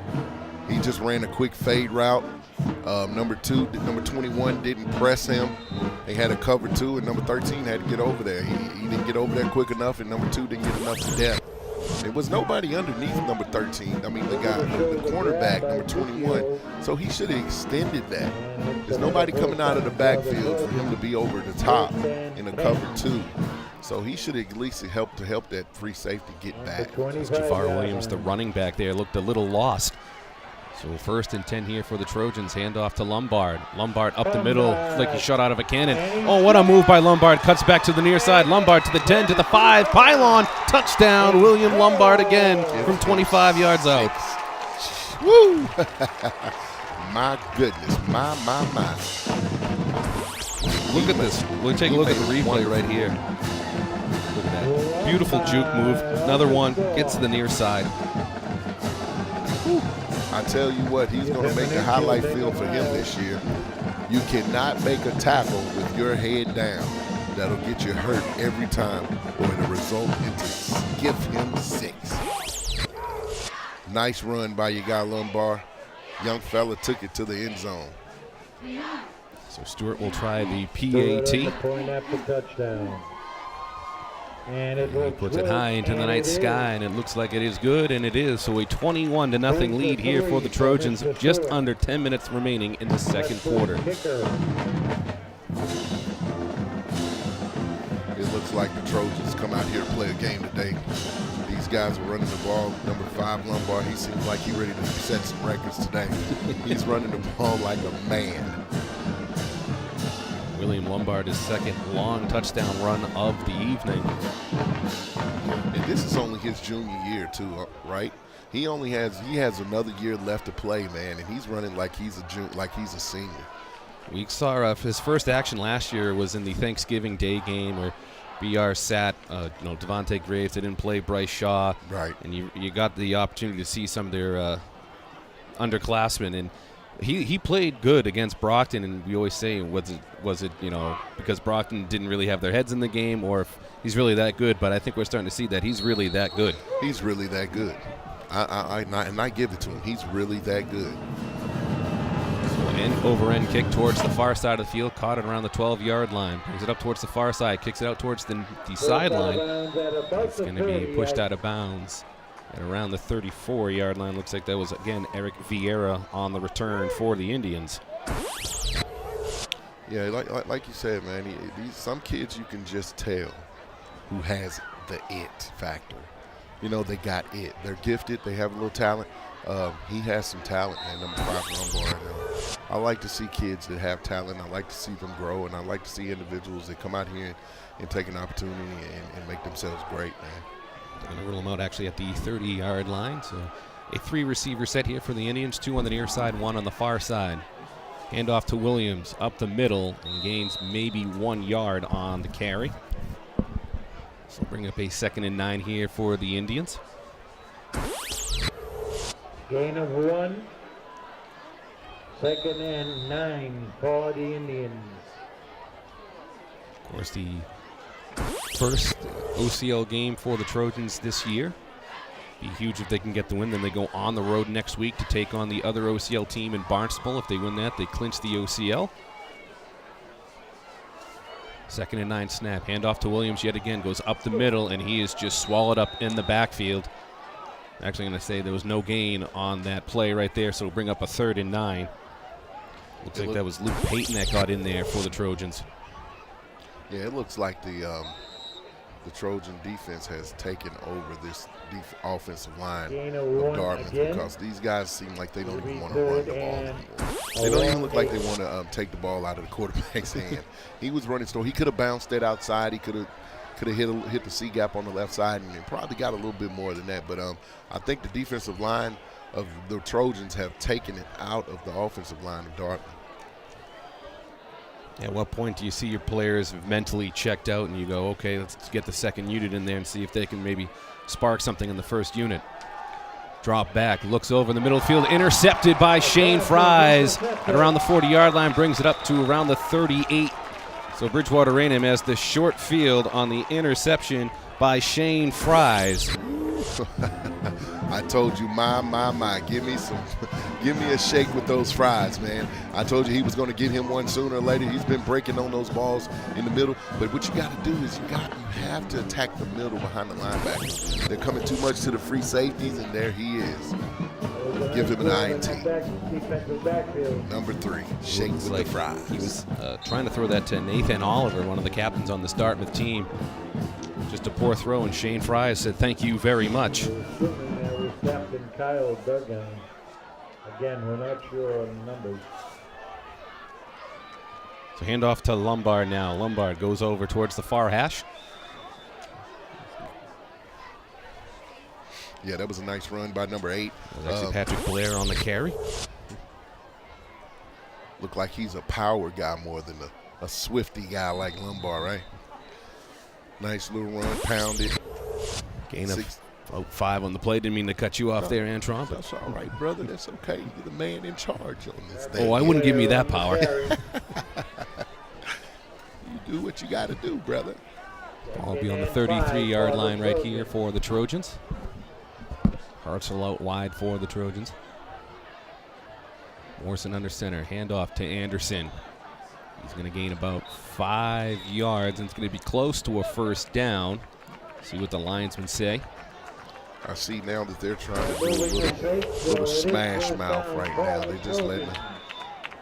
He just ran a quick fade route. Number 21 didn't press him. They had a cover 2, and number 13 had to get over there. He didn't get over there quick enough, and number 2 didn't get enough depth. There was nobody underneath number 13. I mean, the cornerback, number 21. So he should have extended that. There's nobody coming out of the backfield for him to be over the top in a cover 2. So he should at least help that free safety get back. Jafar Williams, the running back there, looked a little lost. So 1st and 10 here for the Trojans. Handoff to Lombard. Lombard up the middle like he shot out of a cannon. Oh, what a move by Lombard. Cuts back to the near side. Lombard to the 10, to the 5. Pylon. Touchdown. William Lombard again from 25 yards out. Woo! My goodness. My. Look at this. We'll take a look at the replay right here. Look at that. Beautiful juke move. Another one. Gets to the near side. I tell you what, he's going to make the highlight film for him this year. You cannot make a tackle with your head down. That'll get you hurt every time, or it'll result into give him 6. Nice run by your guy Lombard. Young fella took it to the end zone. So Stewart will try the PAT. Point after touchdown. And He puts it high into the night sky, and it looks like it is good, and it is. So a 21-0 lead here for the Trojans, just under 10 minutes remaining in the second quarter. It looks like the Trojans come out here to play a game today. These guys are running the ball. Number 5, Lombard, he seems like he's ready to set some records today. He's running the ball like a man. William Lombard, his second long touchdown run of the evening. And this is only his junior year too, right? He has another year left to play, man, and he's running like he's a senior. We saw his first action last year was in the Thanksgiving Day game where BR sat, Devontae Graves. They didn't play Bryce Shaw, right? And you got the opportunity to see some of their underclassmen, and he played good against Brockton. And we always say, was it because Brockton didn't really have their heads in the game, or if he's really that good? But I think we're starting to see that he's really that good. He's really that good. I give it to him. He's really that good. End over end kick towards the far side of the field, caught it around the 12-yard line, brings it up towards the far side, kicks it out towards the sideline. It's going to be pushed out of bounds at around the 34-yard line. Looks like that was, again, Eric Vieira on the return for the Indians. Yeah, like you said, man, some kids you can just tell who has the it factor. They got it. They're gifted. They have a little talent. He has some talent, man, number 5 Lombard. I like to see kids that have talent. I like to see them grow, and I like to see individuals that come out here and take an opportunity and make themselves great, man. They're going to rule them out actually at the 30-yard line. So a 3-receiver set here for the Indians, 2 on the near side, 1 on the far side. Handoff to Williams up the middle and gains maybe 1 yard on the carry. So bring up a 2nd and 9 here for the Indians. Gain of 1. 2nd and 9 for the Indians. Of course, the first OCL game for the Trojans this year. Be huge if they can get the win. Then they go on the road next week to take on the other OCL team in Barnstable. If they win that, they clinch the OCL. 2nd and 9 snap. Handoff to Williams yet again. Goes up the middle, and he is just swallowed up in the backfield. Actually going to say there was no gain on that play right there, so we'll bring up a 3rd and 9. Looks like that was Luke Payton that got in there for the Trojans. Yeah, it looks like the the Trojan defense has taken over this offensive line Gain of of 1 Dartmouth again. because these guys seem like they don't even want to Third run the ball and anymore. They don't even look like they want to take the ball out of the quarterback's hand. He was running slow. He could have bounced that outside. He could have hit the C gap on the left side and probably got a little bit more than that. But I think the defensive line of the Trojans have taken it out of the offensive line of Dartmouth. At what point do you see your players mentally checked out and you go, okay, let's get the second unit in there and see if they can maybe spark something in the first unit? Drop back, looks over in the middle of the field, intercepted by Shane Fries at around the 40-yard line, brings it up to around the 38. So Bridgewater-Raynham has the short field on the interception by Shane Fries. I told you, my, give me a shake with those fries, man. I told you he was going to get him one sooner or later. He's been breaking on those balls in the middle. But what you got to do is you have to attack the middle behind the linebackers. They're coming too much to the free safeties, and there he is. Give him an INT. Number 3, shake with the fries. He was trying to throw that to Nathan Oliver, one of the captains on this Dartmouth team. Just a poor throw, and Shane Fries said, "Thank you very much." Captain Kyle Duggan. Again, we're not sure on the numbers. So handoff to Lombard now. Lombard goes over towards the far hash. Yeah, that was a nice run by number 8. That was actually Patrick Blair on the carry. Looked like he's a power guy more than a swifty guy like Lombard, right? Nice little run, pounded. Gain of 5 on the play. Didn't mean to cut you off there, Antron. But that's all right, brother. That's okay. You're the man in charge on this thing. I wouldn't give me that power. You do what you got to do, brother. Ball will be on the 33-yard line right here for the Trojans. Hartzell out wide for the Trojans. Morrison under center. Handoff to Anderson. He's going to gain about 5 yards, and it's going to be close to a first down. See what the linesmen say. I see now that they're trying to do a little smash mouth right now.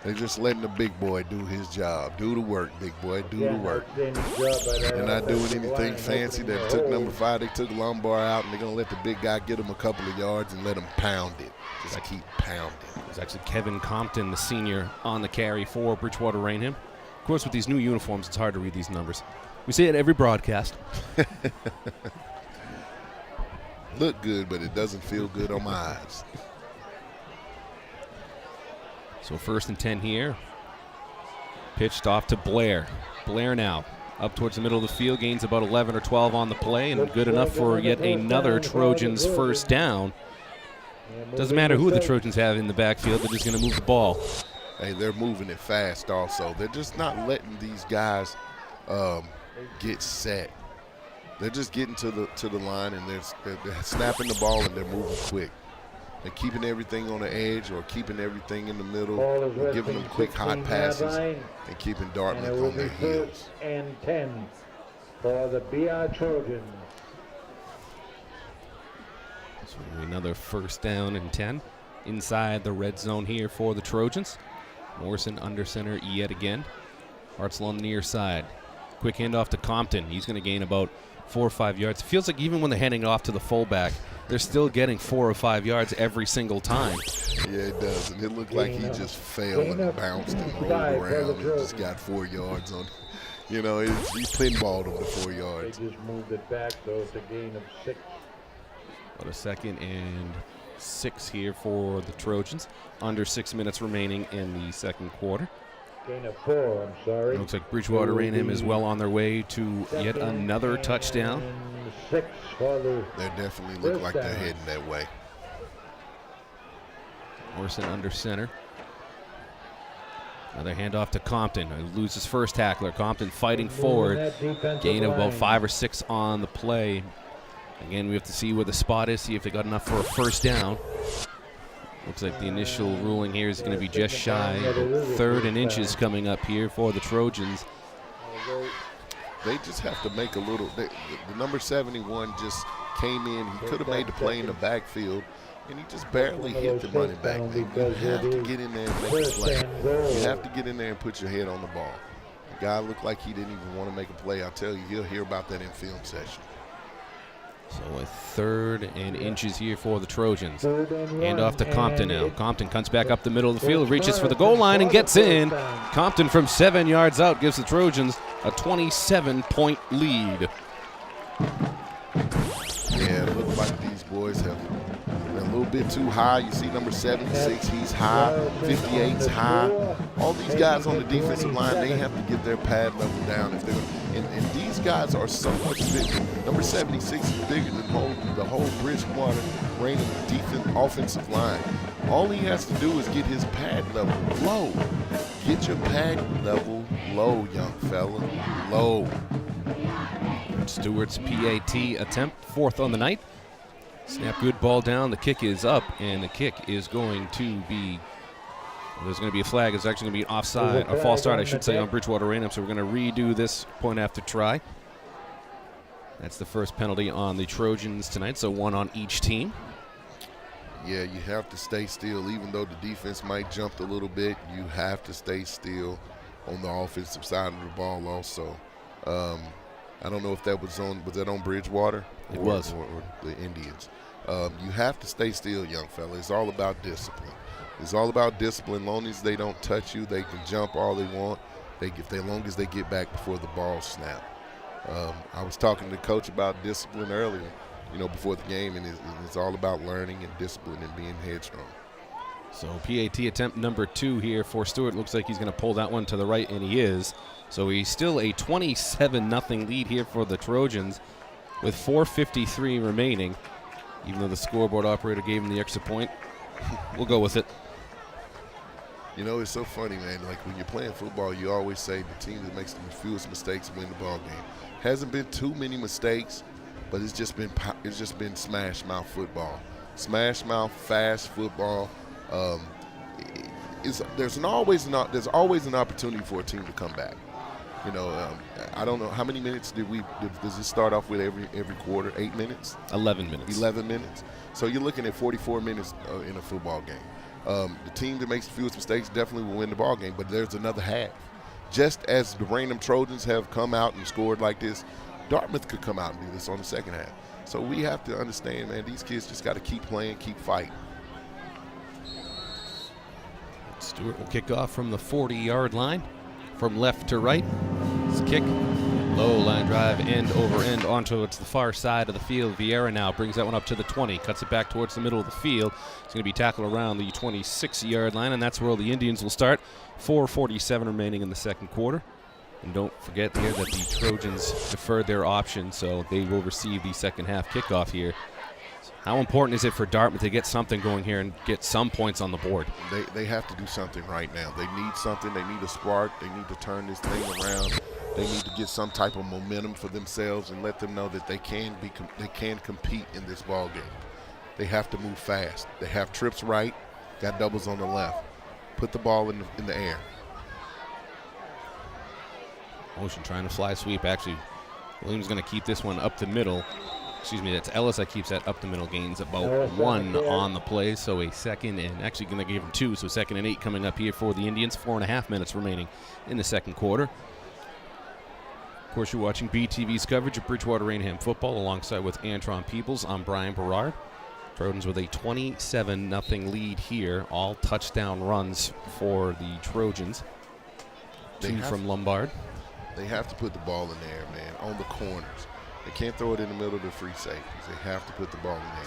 They're just letting the big boy do his job. Do the work, big boy. Do the work. They're not doing anything fancy. They took number 5. They took Lombard out, and they're going to let the big guy get him a couple of yards and let him pound it. Just keep pounding. It was actually Kevin Compton, the senior, on the carry for Bridgewater-Raynham. Of course, with these new uniforms, it's hard to read these numbers. We say it every broadcast. Look good, but it doesn't feel good on my eyes. So 1st and 10 here. Pitched off to Blair. Blair now up towards the middle of the field, gains about 11 or 12 on the play, and good enough for yet another Trojans first down. Doesn't matter who the Trojans have in the backfield, they're just going to move the ball. Hey, they're moving it fast also. They're just not letting these guys get set. They're just getting to the line, and they're snapping the ball, and they're moving quick. They're keeping everything on the edge or keeping everything in the middle, or giving them quick hot passes, and keeping Dartmouth on their heels. And 10 for the BR Trojans. So another 1st down and 10 inside the red zone here for the Trojans. Morrison under center yet again. Hartzell on the near side. Quick handoff to Compton. He's going to gain about 4 or 5 yards. It feels like even when they're handing it off to the fullback, they're still getting 4 or 5 yards every single time. Yeah, it does. And it looked like he just fell and bounced and rolled around and just got 4 yards on. You know, he pinballed him to 4 yards. They just moved it back, so it's a gain of 6. About a 2nd and 6 here for the Trojans. Under 6 minutes remaining in the second quarter. Gain of 4, I'm sorry. Looks like Bridgewater-Raynham is well on their way to yet another touchdown. 6 for the They definitely look like they're heading that way. Morrison under center. Another handoff to Compton, who loses first tackler. Compton fighting forward. Gain of about 5 or 6 on the play. Again, we have to see where the spot is, see if they got enough for a first down. Looks like the initial ruling here is going to be just shy. 3rd and inches coming up here for the Trojans. They just have to make a little. The number 71 just came in. He could have made the play in the backfield, and he just barely hit the running back. You have to get in there and make a play. You have to get in there and put your head on the ball. Guy looked like he didn't even want to make a play. I'll tell you, he'll hear about that in film session. So a 3rd and inches here for the Trojans. 3rd and Hand off to one, Compton and now. it's Compton comes back up the middle of the field, it's reaches for the Mark goal line and for the gets in. first down. Compton from 7 yards out gives the Trojans a 27-point lead. Yeah, it looks like these boys have been a little bit too high. You see number 76, he's high. 58's high. All these guys on the defensive line, they have to get their pad level down if they're going to. And these guys are so much bigger. Number 76 is bigger than the whole Bridgewater-Raynham offensive line. All he has to do is get his pad level low. Get your pad level low, young fella. Low. Stewart's PAT attempt, 4th on the night. Snap good, ball down. The kick is up, and the kick is going to be. There's going to be a flag. It's actually going to be an offside, a false start, I should say, on Bridgewater-Raynham. So we're going to redo this point after try. That's the first penalty on the Trojans tonight, so 1 on each team. Yeah, you have to stay still. Even though the defense might jump a little bit, you have to stay still on the offensive side of the ball also. I don't know if that was on Bridgewater? It was. Or the Indians. You have to stay still, young fella. It's all about discipline. It's all about discipline. As long as they don't touch you, they can jump all they want. As long as they get back before the ball snap. I was talking to the coach about discipline earlier, before the game, and it's all about learning and discipline and being headstrong. So PAT attempt number 2 here for Stewart. Looks like he's going to pull that one to the right, and he is. So he's still a 27-0 lead here for the Trojans with 4:53 remaining. Even though the scoreboard operator gave him the extra point, we'll go with it. It's so funny, man. Like when you're playing football, you always say the team that makes the fewest mistakes win the ball game. Hasn't been too many mistakes, but it's just been smash mouth football, smash mouth fast football. There's always an opportunity for a team to come back. I don't know how many minutes does it start off with every quarter? 8 minutes? 11 minutes. 11 minutes. So you're looking at 44 minutes in a football game. The team that makes the fewest mistakes definitely will win the ball game, but there's another half. Just as the Raynham Trojans have come out and scored like this, Dartmouth could come out and do this on the second half. So we have to understand, man, these kids just got to keep playing, keep fighting. Stewart will kick off from the 40-yard line, from left to right. It's a kick, low line drive, end over end onto the far side of the field. Vieira now brings that one up to the 20, cuts it back towards the middle of the field. It's going to be tackled around the 26-yard line, and that's where the Indians will start. 4:47 remaining in the second quarter. And don't forget here that the Trojans deferred their option, so they will receive the second half kickoff here. How important is it for Dartmouth to get something going here and get some points on the board? They have to do something right now. They need something. They need a spark. They need to turn this thing around. They need to get some type of momentum for themselves and let them know that they can compete in this ball game. They have to move fast. They have trips right, got doubles on the left. Put the ball in the air. Motion trying to fly sweep. Actually, Williams going to keep this one up the middle. Excuse me, that's Ellis that keeps that up the middle, gains about 1 on the play, so a second and actually going to give him 2, so 2nd and 8 coming up here for the Indians. 4.5 minutes remaining in the second quarter. Of course, you're watching BTV's coverage of Bridgewater-Raynham football alongside with Antron Peebles. I'm Brian Berard. Trojans with a 27-0 lead here, all touchdown runs for the Trojans. 2 from Lombard. They have to put the ball in there, man, on the corners. They can't throw it in the middle of the free safeties. They have to put the ball in there.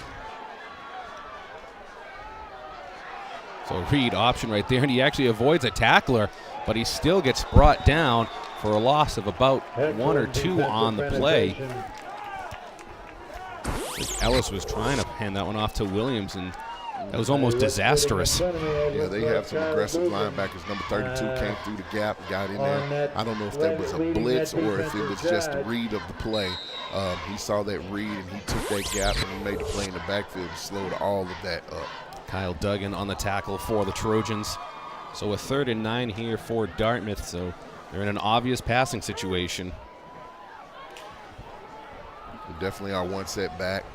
So read option right there, and he actually avoids a tackler, but he still gets brought down for a loss of about 1 or 2 on the play. Ellis was trying to hand that one off to Williams, and that was almost disastrous. Yeah, they have some aggressive linebackers. Number 32 came through the gap, got in there. I don't know if that was a blitz or if it was just a read of the play. He saw that read, and he took that gap, and he made the play in the backfield and slowed all of that up. Kyle Duggan on the tackle for the Trojans. So a 3rd and 9 here for Dartmouth, so they're in an obvious passing situation. We definitely are one set back.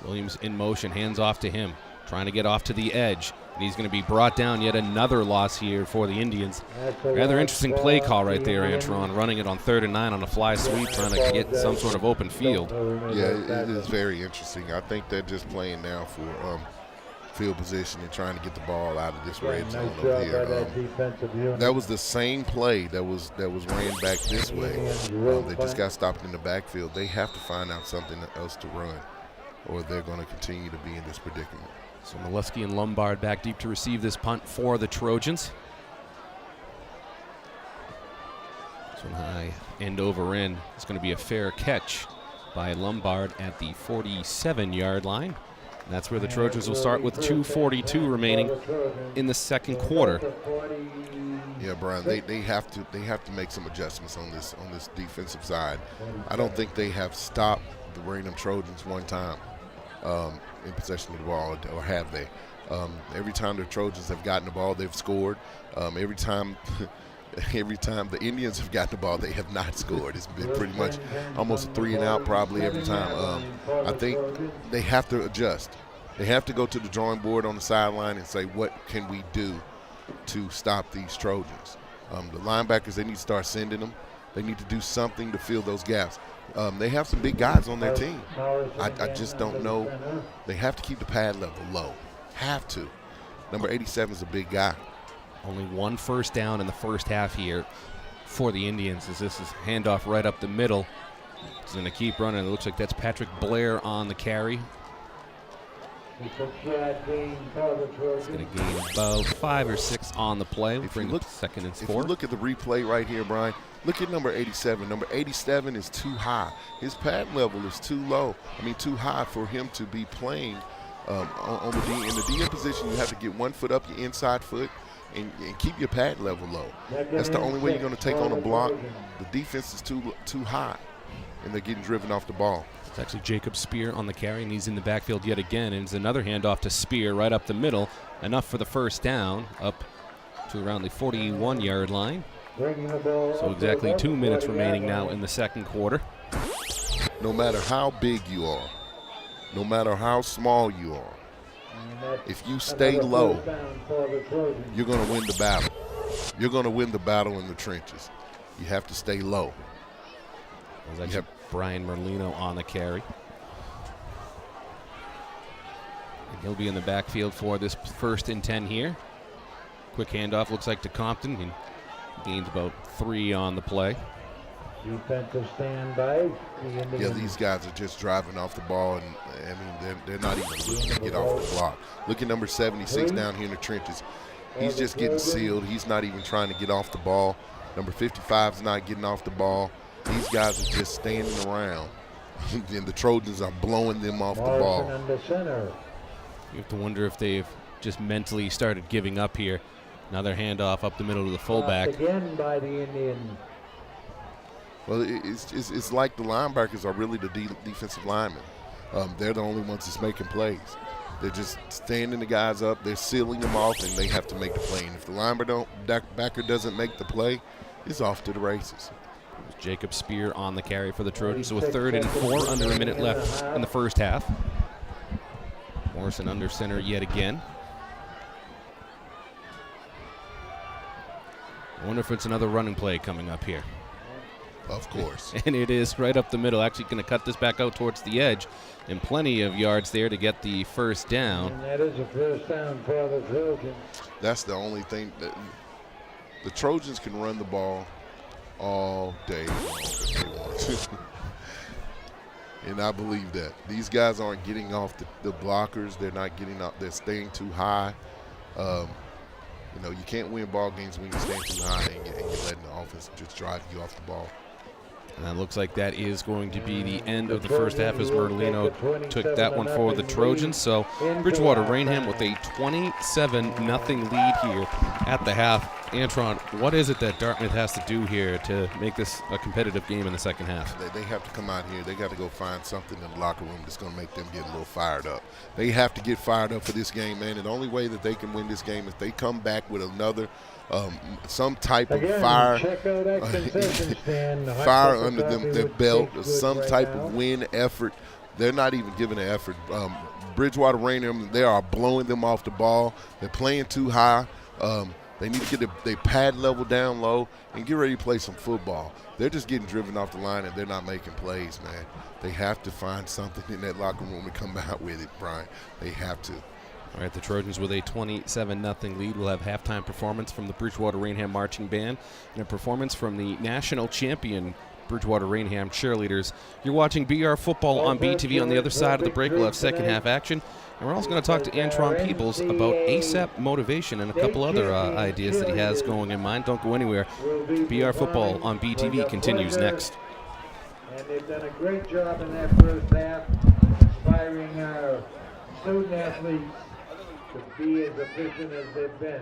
Williams in motion, hands off to him, trying to get off to the edge. And he's going to be brought down. Yet another loss here for the Indians. That's a Rather loss interesting for play call right the there, Indians. Antron, running it on 3rd and 9 on a fly sweep, trying to get some sort of open field. Yeah, it is very interesting. I think they're just playing now for field position and trying to get the ball out of this red zone over here. That was the same play that was ran back this way. They just got stopped in the backfield. They have to find out something else to run, or they're going to continue to be in this predicament. So Molesky and Lombard back deep to receive this punt for the Trojans. This one high end over end. It's going to be a fair catch by Lombard at the 47-yard line. And that's where the Trojans will start with 2:42 remaining in the second quarter. Yeah, Brian, they have to make some adjustments on this defensive side. I don't think they have stopped the Raynham Trojans one time in possession of the ball, or have they? Every time the Trojans have gotten the ball, they've scored. Every time the Indians have gotten the ball, they have not scored. It's been pretty much almost a 3 and out probably every time. I think they have to adjust. They have to go to the drawing board on the sideline and say, what can we do to stop these Trojans? The linebackers, they need to start sending them. They need to do something to fill those gaps. They have some big guys on their team. I just don't know. They have to keep the pad level low. Have to. Number 87 is a big guy. Only one first down in the first half here for the Indians, as this is handoff right up the middle. He's going to keep running. It looks like that's Patrick Blair on the carry. He's going to gain about 5 or 6 on the play. We'll bring it to 2nd and 4. If you look at the replay right here, Brian, look at number 87. Number 87 is too high. His pad level is too low. Too high for him to be playing on the D. In the DM position, you have to get 1 foot up your inside foot and keep your pad level low. That's the only way you're going to take on a block. The defense is too high, and they're getting driven off the ball. It's actually Jacob Spear on the carry, and he's in the backfield yet again. And it's another handoff to Spear right up the middle. Enough for the first down, up to around the 41-yard line. So exactly 2 minutes remaining now in the second quarter. No matter how big you are, no matter how small you are, if you stay low, you're going to win the battle. You're going to win the battle in the trenches. You have to stay low. You have Brian Merlino on the carry. And he'll be in the backfield for this 1st and 10 here. Quick handoff, looks like to Compton. He gains about 3 on the play. Defensive standby. Yeah, these guys are just driving off the ball, and they're not even looking to get off the block. Look at number 76 down here in the trenches. He's just getting sealed. He's not even trying to get off the ball. Number 55 is not getting off the ball. These guys are just standing around, and the Trojans are blowing them off the ball. You have to wonder if they've just mentally started giving up here. Another handoff up the middle to the fullback. Again by the Indians. Well, it's like the linebackers are really the defensive linemen. They're the only ones that's making plays. They're just standing the guys up. They're sealing them off, and they have to make the play. And if the linebacker doesn't make the play, it's off to the races. Jacob Spear on the carry for the Trojans. So a 3rd and 4, under a minute left in the first half. Morrison under center yet again. I wonder if it's another running play coming up here. Of course. And it is right up the middle. Actually going to cut this back out towards the edge. And plenty of yards there to get the first down. And that is a first down for the Trojans. That's the only thing. That the Trojans can run the ball all day long if they want to. And I believe that. These guys aren't getting off the blockers. They're not getting up. They're staying too high. You can't win ball games when you're staying too high and you're letting the offense just drive you off the ball. And that looks like that is going to be the end of the first half as Merlino took that one for the Trojans. So Bridgewater-Raynham with a 27-0 lead here at the half. Antron, what is it that Dartmouth has to do here to make this a competitive game in the second half? They have to come out here. They got to go find something in the locker room that's going to make them get a little fired up. They have to get fired up for this game, man. And the only way that they can win this game is they come back with another some type of fire, fire under their belt, or some type of win effort. They're not even giving an effort. Bridgewater-Raynham, they are blowing them off the ball. They're playing too high. They need to get their pad level down low and get ready to play some football. They're just getting driven off the line, and they're not making plays, man. They have to find something in that locker room and come out with it, Brian. They have to. All right, the Trojans with a 27-0 lead will have halftime performance from the Bridgewater-Raynham Marching Band and a performance from the national champion Bridgewater-Raynham cheerleaders. You're watching BR Football on BTV. On the other side of the break, we'll have second half action. And we're also going to talk to Antron Peebles about ASAP motivation and a couple other ideas that he has going in mind. Don't go anywhere. BR Football on BTV continues next. And they've done a great job in that first half, inspiring our student athletes to be as efficient as they've been.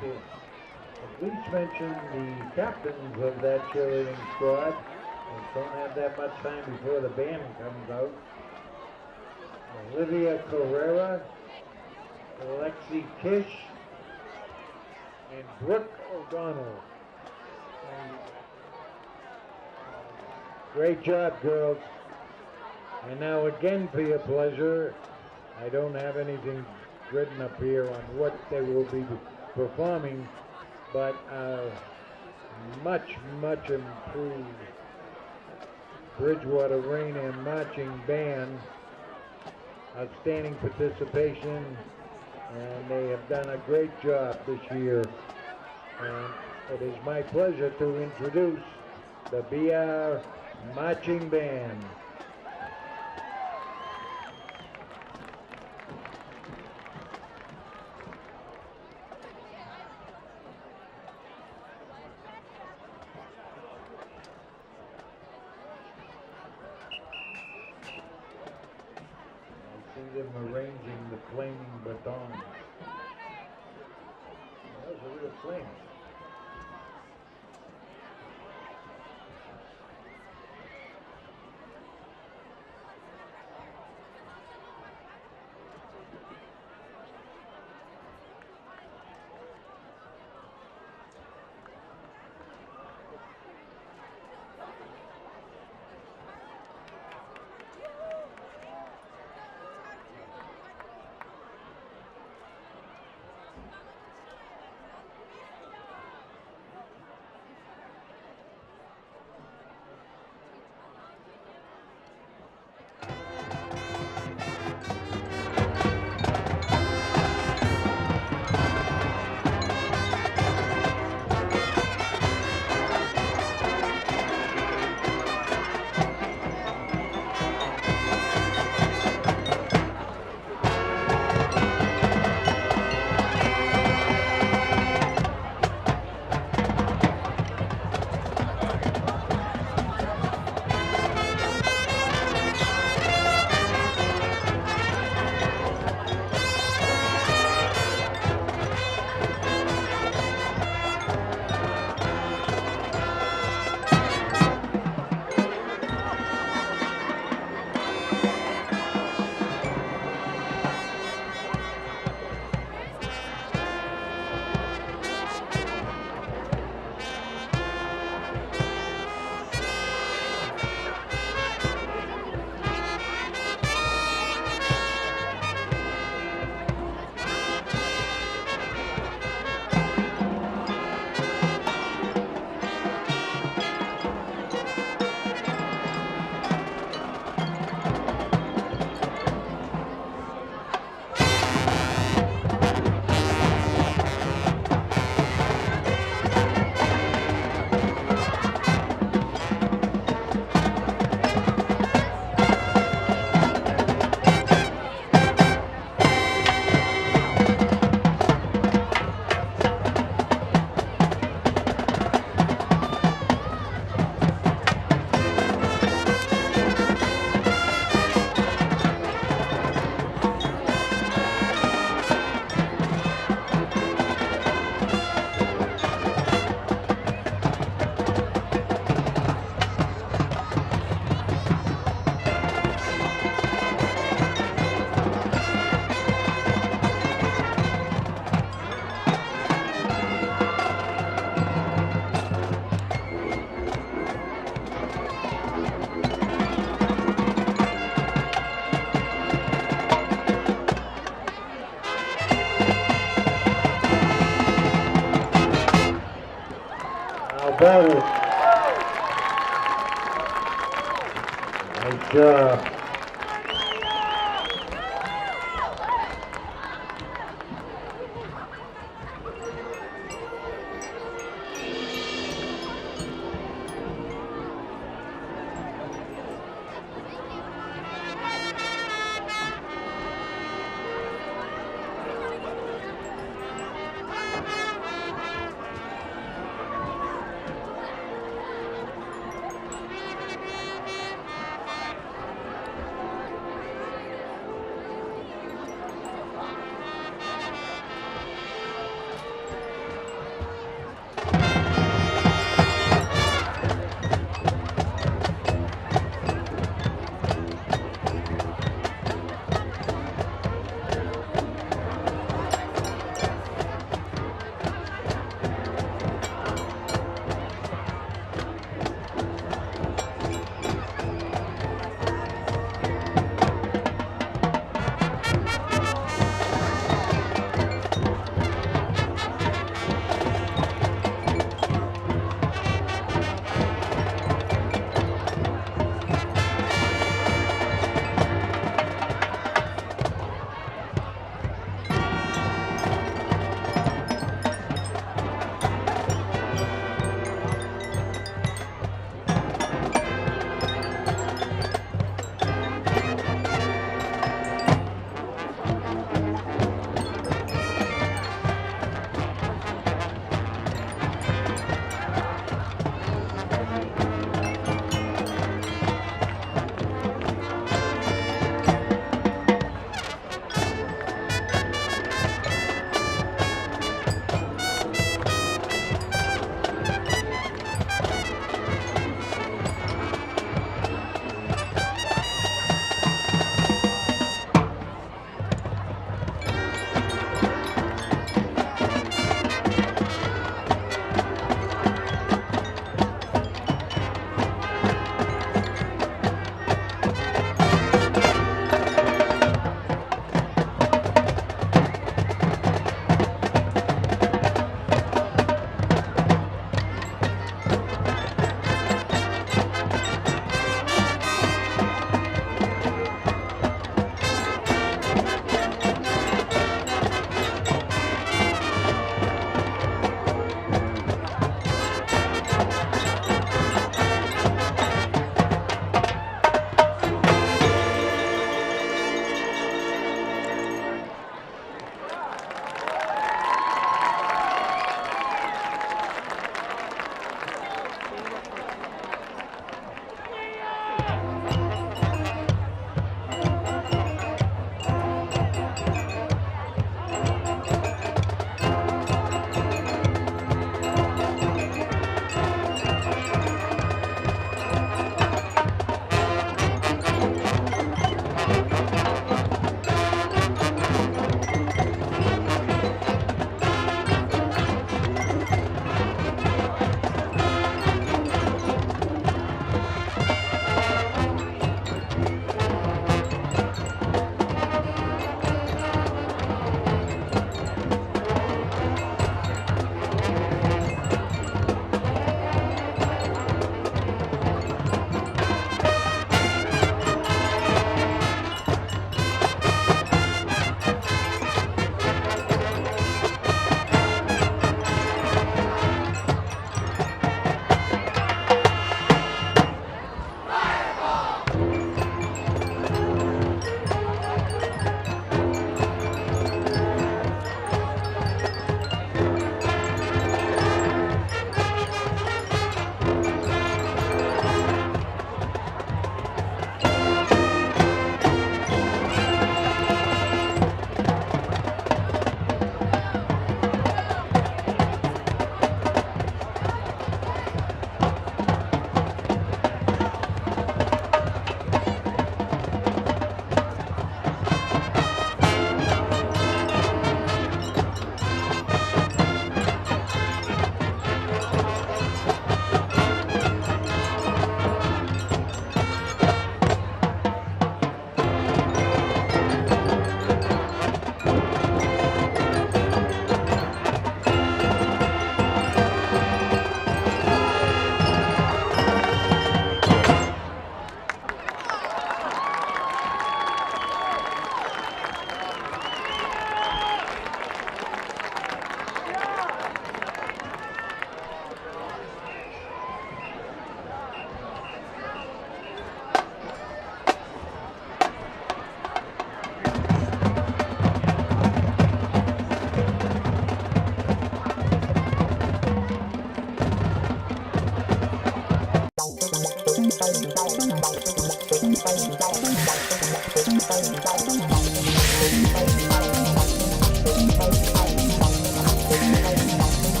To at least mention the captains of that cheerleading squad. We don't have that much time before the band comes out. Olivia Carrera, Alexi Kish, and Brooke O'Donnell. And great job, girls. And now again, for your pleasure, I don't have anything written up here on what they will be performing, but much improved Bridgewater-Raynham marching band, outstanding participation, and they have done a great job this year. And it is my pleasure to introduce the BR Marching Band. Them arranging the flaming batons. Those are real flames. go. Nice job.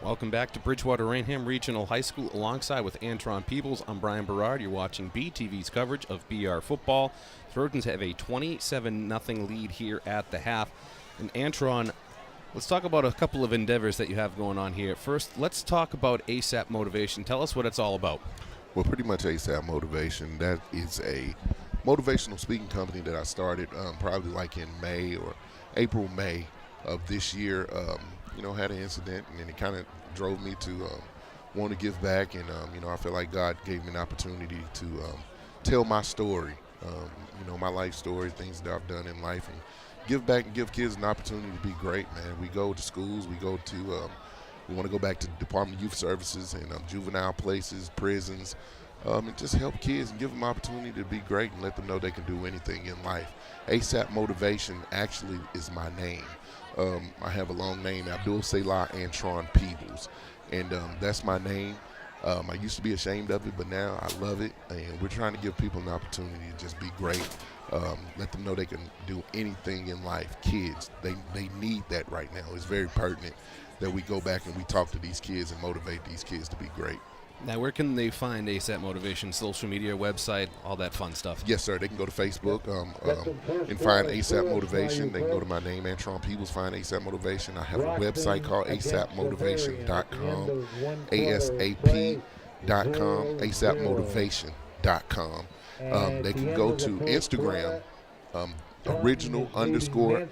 Welcome back to Bridgewater-Raynham Regional High School alongside with Antron Peebles. I'm Brian Berard. You're watching BTV's coverage of BR Football. Trojans have a 27-0 lead here at the half. And Antron, let's talk about a couple of endeavors that you have going on here. First, let's talk about ASAP Motivation. Tell us what it's all about. Well, pretty much ASAP Motivation, that is a motivational speaking company that I started probably like in May or April, May of this year. Had an incident, and then it kind of drove me to want to give back, and I feel like God gave me an opportunity to tell my story, my life story, things that I've done in life, and give back and give kids an opportunity to be great, man. We go to schools, we want to go back to the Department of Youth Services and juvenile places, prisons, and just help kids and give them an opportunity to be great and let them know they can do anything in life. ASAP Motivation actually is my name. I have a long name, Abdul Salah Antron Peebles, and that's my name. I used to be ashamed of it, but now I love it, and we're trying to give people an opportunity to just be great, let them know they can do anything in life. Kids, they need that right now. It's very pertinent that we go back and we talk to these kids and motivate these kids to be great. Now, where can they find ASAP Motivation? Social media, website, all that fun stuff? Yes, sir. They can go to Facebook and find ASAP Motivation. They can go to my name, Antron Peebles, find ASAP Motivation. I have a website called asapmotivation.com, ASAP.com, asapmotivation.com. They can go to Instagram, original_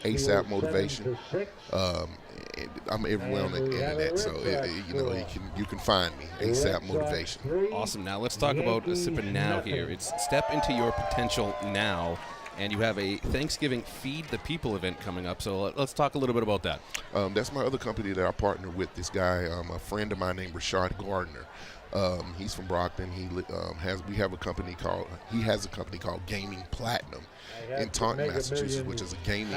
ASAP Motivation. I'm everywhere on the internet, so you can find me, ASAP Motivation. Awesome. Now let's talk about Sippin' Now here. It's Step Into Your Potential Now, and you have a Thanksgiving Feed the People event coming up, so let's talk a little bit about that. That's my other company that I partner with. This guy, a friend of mine named Rashad Gardner. He's from Brockton. He has a company called Gaming Platinum in Taunton, Massachusetts, which is a gaming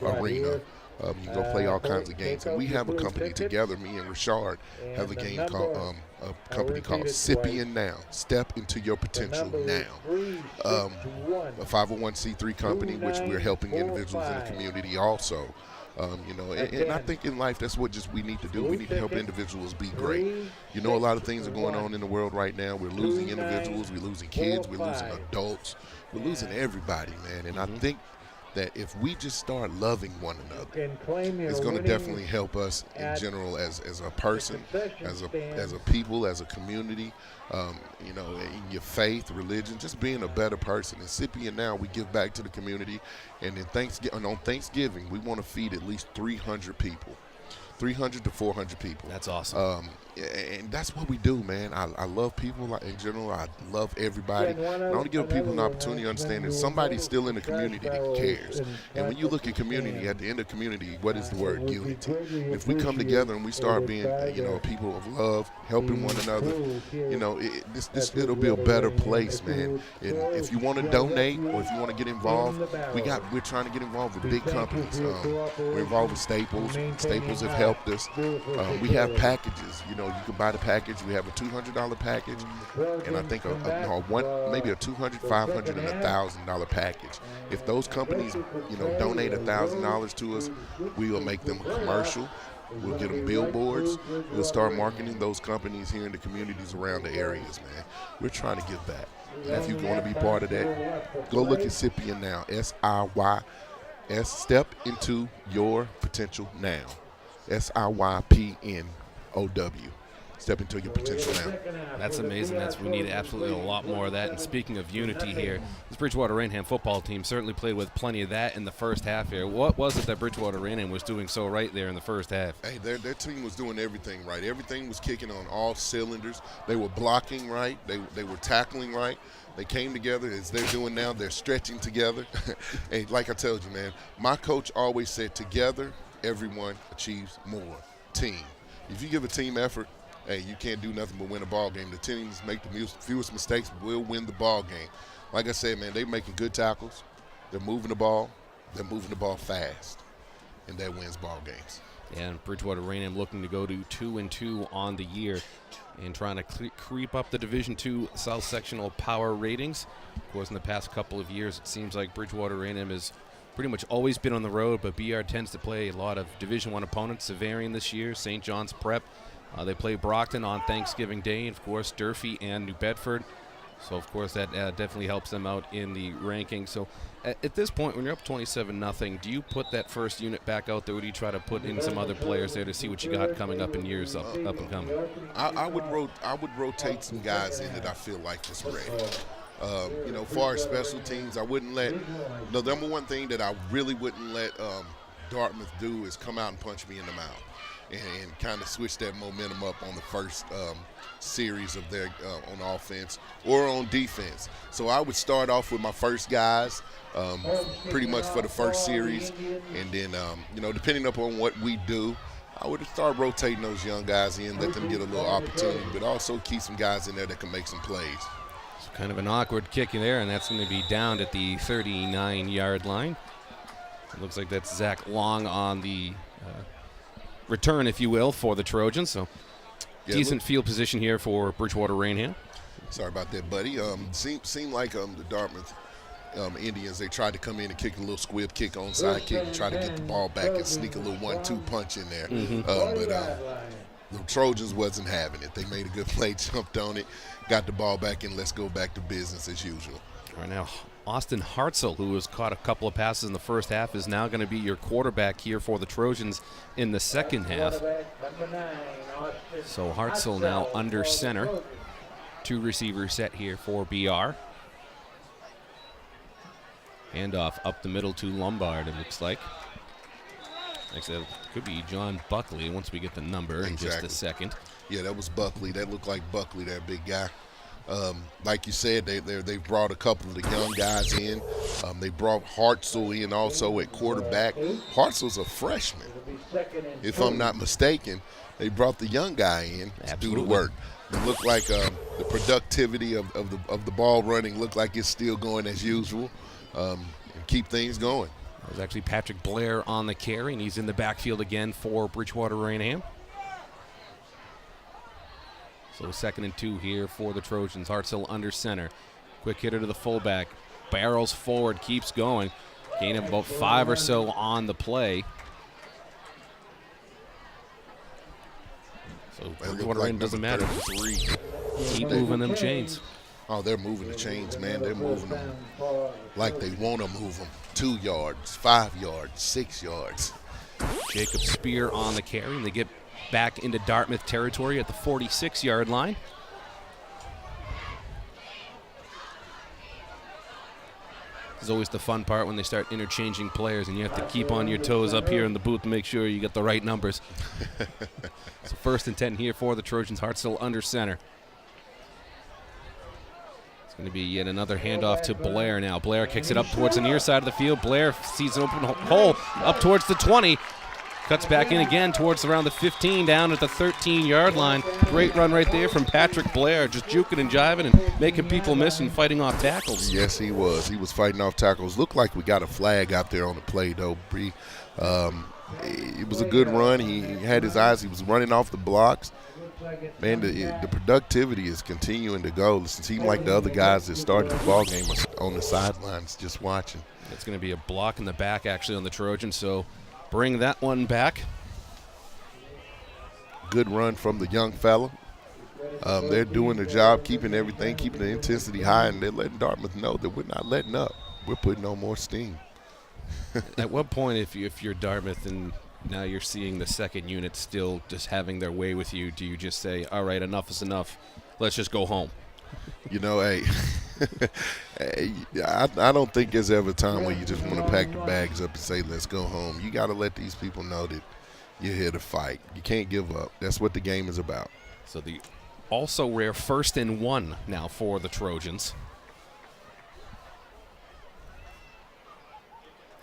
arena. You can go play all kinds of games, and we have a company together. Me and Rashad have a company called Sippin' Now. Step Into Your Potential Now. A 501c3 company, which we're helping individuals in the community also. And I think in life that's what we need to do. We need to help individuals be great. A lot of things are going on in the world right now. We're losing individuals, we're losing kids, we're losing adults, we're losing everybody, man. And I think that if we just start loving one another, it's going to definitely help us in general as a person, as a people, as a community, in your faith, religion, just being a better person. And Sippin' Now, we give back to the community, and on Thanksgiving, we want to feed at least 300 people. 300 to 400 people. That's awesome. And that's what we do, man. I love people in general. I love everybody. And I want to give people an opportunity to understand that somebody's still in the community that cares. And when you look at community, at the end of community, what is the word? Unity. If we come together and we start being, people of love, helping one another, it'll be a better place, man. And if you want to donate or if you want to get involved, we're trying to get involved with big companies. We're involved with Staples. Staples have helped us. We have packages. You can buy the package. We have a $200 package, and I think maybe a $200, $500, and $1,000 package. If those companies, donate $1,000 to us, we will make them a commercial. We'll get them billboards. We'll start marketing those companies here in the communities around the areas, man. We're trying to give back. And if you want to be part of that, go look at Sippin' Now. SIYS. Step Into Your Potential Now. SIYPNOW. step into your potential now. That's amazing. We need absolutely a lot more of that. And speaking of unity here, this Bridgewater-Raynham football team certainly played with plenty of that in the first half here. What was it that Bridgewater-Raynham was doing so right there in the first half? Hey, their team was doing everything right. Everything was kicking on all cylinders. They were blocking right. They were tackling right. They came together as they're doing now. They're stretching together. And like I told you, man, my coach always said, together, everyone achieves more. Team. If you give a team effort, hey, you can't do nothing but win a ball game. The teams make the fewest mistakes will win the ball game. Like I said, man, they're making good tackles. They're moving the ball. They're moving the ball fast. And that wins ball games. Yeah, and Bridgewater-Raynham looking to go to 2-2 on the year and trying to creep up the Division II South Sectional power ratings. Of course, in the past couple of years, it seems like Bridgewater-Raynham has pretty much always been on the road, but BR tends to play a lot of Division I opponents. Severian this year, St. John's Prep. They play Brockton on Thanksgiving Day, and of course, Durfee and New Bedford. So, of course, that definitely helps them out in the rankings. So, at this point, when you're up 27-0, do you put that first unit back out there, or do you try to put in some other players there to see what you got coming up in years up and coming? I would rotate some guys in that I feel like is ready. Far as special teams, I wouldn't let – the number one thing that I really wouldn't let Dartmouth do is come out and punch me in the mouth and kind of switch that momentum up on the first series of their on offense or on defense. So I would start off with my first guys pretty much for the first series, and then depending upon what we do, I would start rotating those young guys in, let them get a little opportunity, but also keep some guys in there that can make some plays. It's kind of an awkward kick in there, and that's going to be down at the 39-yard line. It looks like that's Zach Long on the return, if you will, for the Trojans. So decent field position here for Bridgewater-Raynham. Sorry about that, buddy. Seemed like the Dartmouth Indians, they tried to come in and kick a little squib kick, onside kick, and try to get the ball back and sneak a little 1-2 punch in there. But the Trojans wasn't having it. They made a good play, jumped on it, got the ball back, and let's go back to business as usual. Right now, Austin Hartzell, who has caught a couple of passes in the first half, is now going to be your quarterback here for the Trojans in the second half. So Hartzell now under center. 2 receivers set here for BR. Handoff up the middle to Lombard, it looks like. Like I said, it could be John Buckley once we get the number in just a second. Yeah, that was Buckley. That looked like Buckley, that big guy. Like you said, they brought a couple of the young guys in. They brought Hartzell in also at quarterback. Hartzell's a freshman, if I'm not mistaken. They brought the young guy in to do the work. It looked like the productivity of the ball running looked like it's still going as usual. And keep things going. That was actually Patrick Blair on the carry, and he's in the backfield again for Bridgewater-Raynham. So 2nd and 2 here for the Trojans. Hartzell under center. Quick hitter to the fullback. Barrels forward, keeps going. Gain of about 5 or so on the play. So Bridgewater-Raynham doesn't matter. 3. Keep moving them chains. Oh, they're moving the chains, man. They're moving them like they want to move them. 2 yards, 5 yards, 6 yards. Jacob Spear on the carry, and they get back into Dartmouth territory at the 46-yard line. This is always the fun part when they start interchanging players, and you have to keep on your toes up here in the booth to make sure you get the right numbers. So 1st and 10 here for the Trojans. Hartzell under center. It's going to be yet another handoff to Blair now. Blair kicks it up towards the near side of the field. Blair sees an open hole up towards the 20. Cuts back in again towards around the 15, down at the 13-yard line. Great run right there from Patrick Blair, just juking and jiving and making people miss and fighting off tackles. Yes, he was. He was fighting off tackles. Looked like we got a flag out there on the play, though, Bree. It was a good run. He had his eyes. He was running off the blocks. Man, the productivity is continuing to go. It seemed like the other guys that started the ball game are on the sidelines just watching. It's going to be a block in the back, actually, on the Trojans, so bring that one back. Good run from the young fella. They're doing their job, keeping everything, keeping the intensity high, and they're letting Dartmouth know that we're not letting up. We're putting on more steam. At what point, if you're Dartmouth and now you're seeing the second unit still just having their way with you. Do you just say, all right, enough is enough, let's just go home? You know, hey, I don't think there's ever a time where you just want to pack the bags up and say, let's go home. You got to let these people know that you're here to fight. You can't give up. That's what the game is about. So the also rare 1st and 1 now for the Trojans.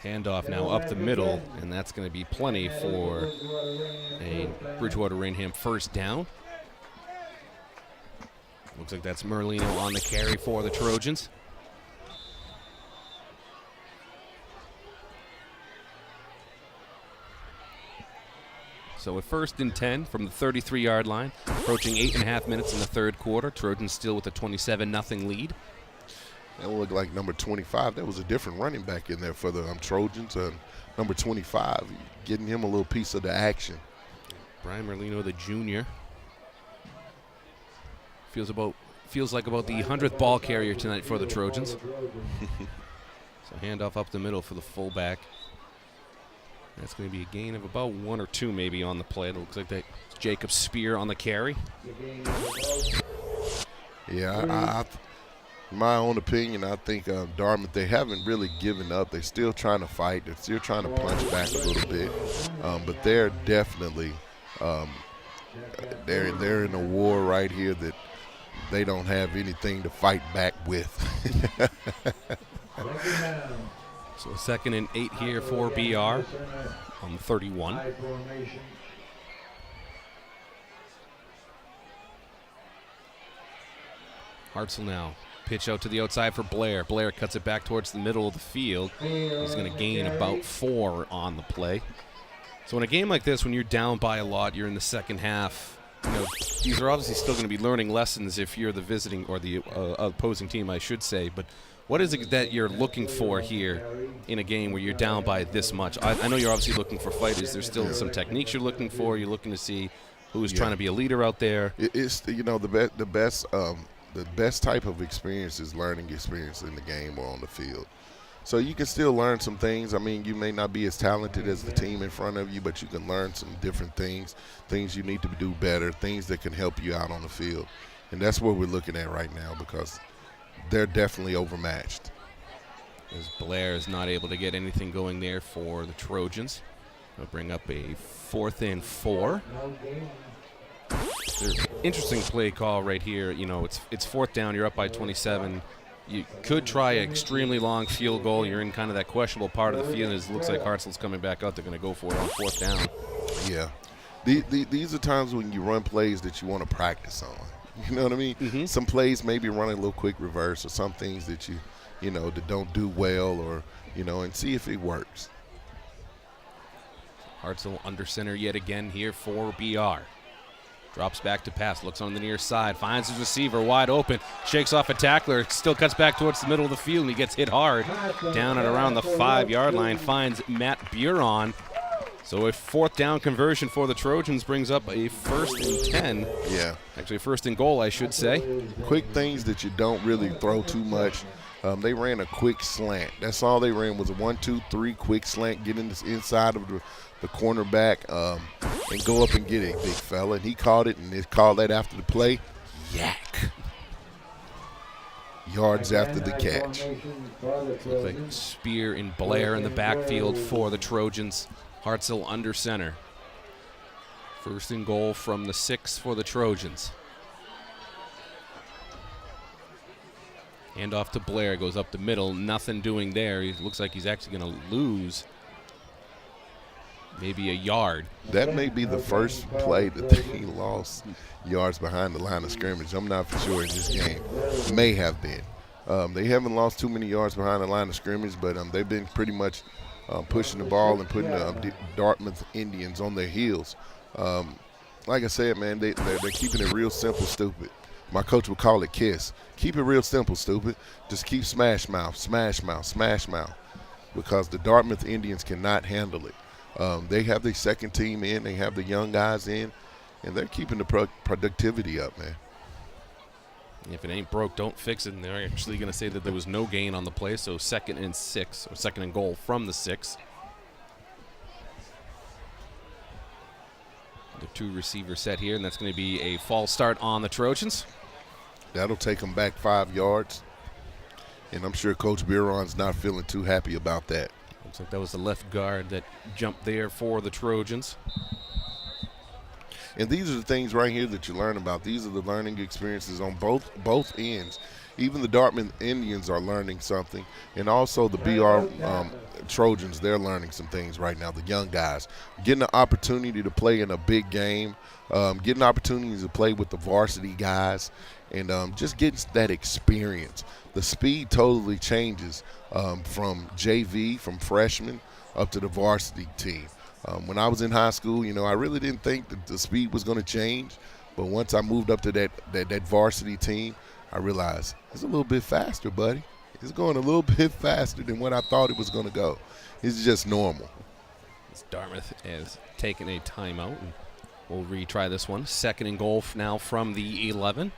Handoff now up the middle, and that's going to be plenty for a Bridgewater-Raynham first down. Looks like that's Merlino on the carry for the Trojans. So a 1st and 10 from the 33-yard line, approaching 8.5 minutes in the third quarter. Trojans still with a 27-0 lead. That will look like number 25. That was a different running back in there for the Trojans. Number 25, getting him a little piece of the action. Brian Merlino, the junior. Feels like about the 100th ball carrier tonight for the Trojans. So handoff up the middle for the fullback. That's going to be a gain of about 1 or 2 maybe on the play. It looks like that Jacob Spear on the carry. Yeah, in my own opinion, I think Dartmouth, they haven't really given up. They're still trying to fight. They're still trying to punch back a little bit. But they're definitely they're in a war right here that they don't have anything to fight back with. So 2nd and 8 here for BR on the 31. Hartzell now. Pitch out to the outside for Blair. Blair cuts it back towards the middle of the field. He's going to gain about 4 on the play. So in a game like this, when you're down by a lot, you're in the second half, you know, these are obviously still going to be learning lessons if you're the visiting or the opposing team, I should say. But what is it that you're looking for here in a game where you're down by this much? I know you're obviously looking for fight. Is there still some techniques you're looking for? You're looking to see who's trying to be a leader out there? It's, you know, the best type of experience is learning experience in the game or on the field. So you can still learn some things. I mean, you may not be as talented as the team in front of you, but you can learn some different things you need to do better, things that can help you out on the field. And that's what we're looking at right now because they're definitely overmatched. As Blair is not able to get anything going there for the Trojans. They'll bring up a 4th and 4. Interesting play call right here. You know, it's 4th down. You're up by 27. You could try an extremely long field goal. You're in kind of that questionable part of the field. It looks like Hartzell's coming back out. They're going to go for it on 4th down. Yeah. These are times when you run plays that you want to practice on. You know what I mean? Mm-hmm. Some plays maybe run a little quick reverse or some things that you know, that don't do well or, you know, and see if it works. Hartzell under center yet again here for BR. Drops back to pass, looks on the near side, finds his receiver wide open, shakes off a tackler, still cuts back towards the middle of the field, and he gets hit hard. Down at around the 5-yard line, finds Matt Buron. So a 4th down conversion for the Trojans brings up a 1st and 10. Yeah. Actually, 1st and goal, I should say. Quick things that you don't really throw too much. They ran a quick slant. That's all they ran was a 1-2-3 quick slant, get in the inside of the cornerback and go up and get it, big fella. And he caught it, and they called that after the play. Yak. Yards after the catch. Looks like Spear and Blair in the backfield for the Trojans. Hartzell under center. 1st and goal from the 6 for the Trojans. Hand off to Blair, goes up the middle, nothing doing there. He looks like he's actually going to lose maybe a yard. That may be the first play that they lost yards behind the line of scrimmage. I'm not for sure in this game. May have been. They haven't lost too many yards behind the line of scrimmage, but they've been pretty much pushing the ball and putting the Dartmouth Indians on their heels. Like I said, man, they're keeping it real simple, stupid. My coach would call it KISS. Keep it real simple, stupid. Just keep smash mouth, smash mouth, smash mouth, because the Dartmouth Indians cannot handle it. They have the second team in, they have the young guys in, and they're keeping the productivity up, man. If it ain't broke, don't fix it. And they're actually going to say that there was no gain on the play, so 2nd and 6, or 2nd and goal from the 6. The 2-receiver set here, and that's going to be a false start on the Trojans. That'll take them back 5 yards. And I'm sure Coach Biron's not feeling too happy about that. Looks like that was the left guard that jumped there for the Trojans. And these are the things right here that you learn about. These are the learning experiences on both ends. Even the Dartmouth Indians are learning something. And also the BR Trojans, they're learning some things right now, the young guys. Getting the opportunity to play in a big game, getting opportunities to play with the varsity guys, and just getting that experience. The speed totally changes from JV, from freshman, up to the varsity team. When I was in high school, I really didn't think that the speed was going to change. But once I moved up to that varsity team, I realized it's a little bit faster, buddy. It's going a little bit faster than what I thought it was going to go. It's just normal. Dartmouth has taken a timeout, and we'll retry this one. 2nd and goal now from the 11.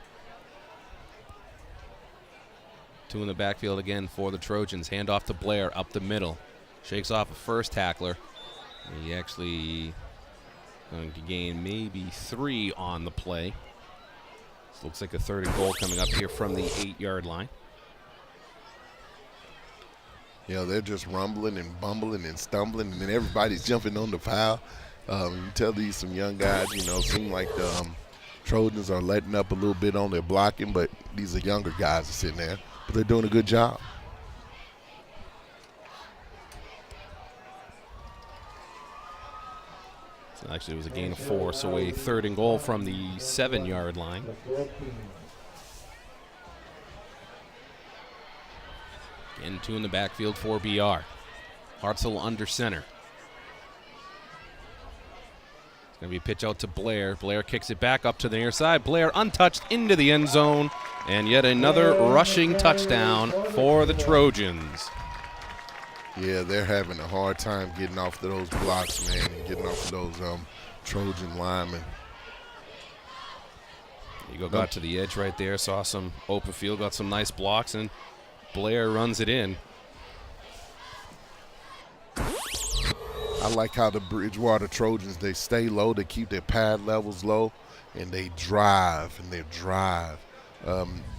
2 in the backfield again for the Trojans. Hand off to Blair up the middle. Shakes off a first tackler. He actually going to gain maybe 3 on the play. This looks like a 3rd and goal coming up here from the 8-yard line. They're just rumbling and bumbling and stumbling, and then everybody's jumping on the pile. You tell these some young guys, seem like the Trojans are letting up a little bit on their blocking, but these are younger guys that sitting there, but they're doing a good job. So actually, it was a gain of 4, so a 3rd and goal from the 7-yard line. Again, 2 in the backfield for BR. Hartzell under center. It's going to be a pitch out to Blair. Blair kicks it back up to the near side. Blair untouched into the end zone. And yet another rushing touchdown for the Trojans. Yeah, they're having a hard time getting off of those blocks, man, and getting off of those Trojan linemen. Eagle got to the edge right there, saw some open field, got some nice blocks, and Blair runs it in. I like how the Bridgewater Trojans, they stay low, they keep their pad levels low, and they drive,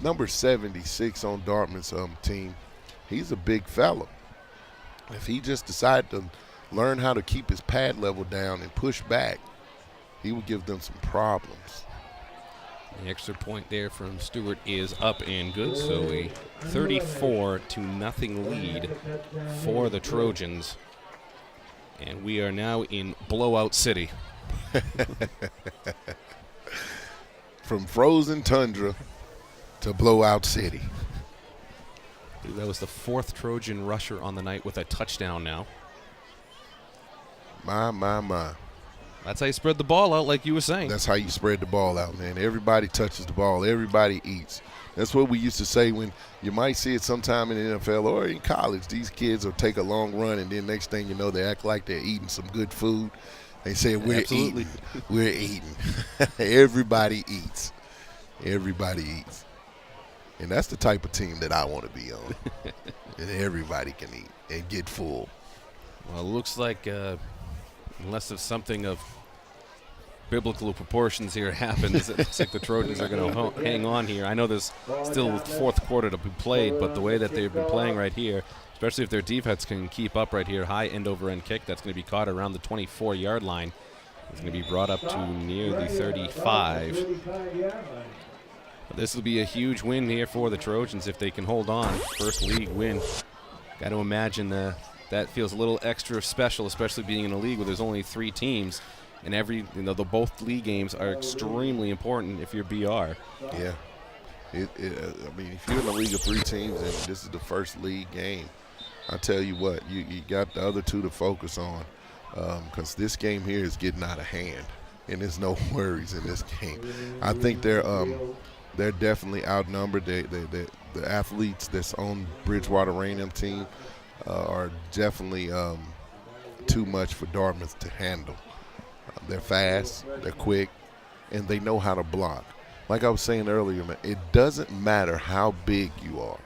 Number 76 on Dartmouth's team, he's a big fella. If he just decided to learn how to keep his pad level down and push back, he would give them some problems. The extra point there from Stewart is up and good, so a 34-0 lead for the Trojans. And we are now in Blowout City. From frozen tundra to Blowout City. That was the 4th Trojan rusher on the night with a touchdown now. My. That's how you spread the ball out, like you were saying. That's how you spread the ball out, man. Everybody touches the ball. Everybody eats. That's what we used to say when you might see it sometime in the NFL or in college. These kids will take a long run, and then next thing you know, they act like they're eating some good food. They say, we're eating. We're eating. Everybody eats. Everybody eats. And that's the type of team that I want to be on. And everybody can eat and get full. Well, it looks like unless if something of biblical proportions here happens, it looks like the Trojans are going to hang on here. I know there's still 4th quarter to be played, but the way that they've been playing right here, especially if their defense can keep up right here, high end-over-end kick, that's going to be caught around the 24-yard line. It's going to be brought up to near the 35. But this will be a huge win here for the Trojans if they can hold on. First league win. Got to imagine that feels a little extra special, especially being in a league where there's only 3 teams, and the both league games are extremely important if you're BR. Yeah. If you're in a league of 3 teams and this is the first league game, I tell you what, you got the other 2 to focus on, because this game here is getting out of hand, and there's no worries in this game. I think they're definitely outnumbered. The athletes that's on Bridgewater-Raynham team are definitely too much for Dartmouth to handle. They're fast, they're quick, and they know how to block. Like I was saying earlier, man, it doesn't matter how big you are.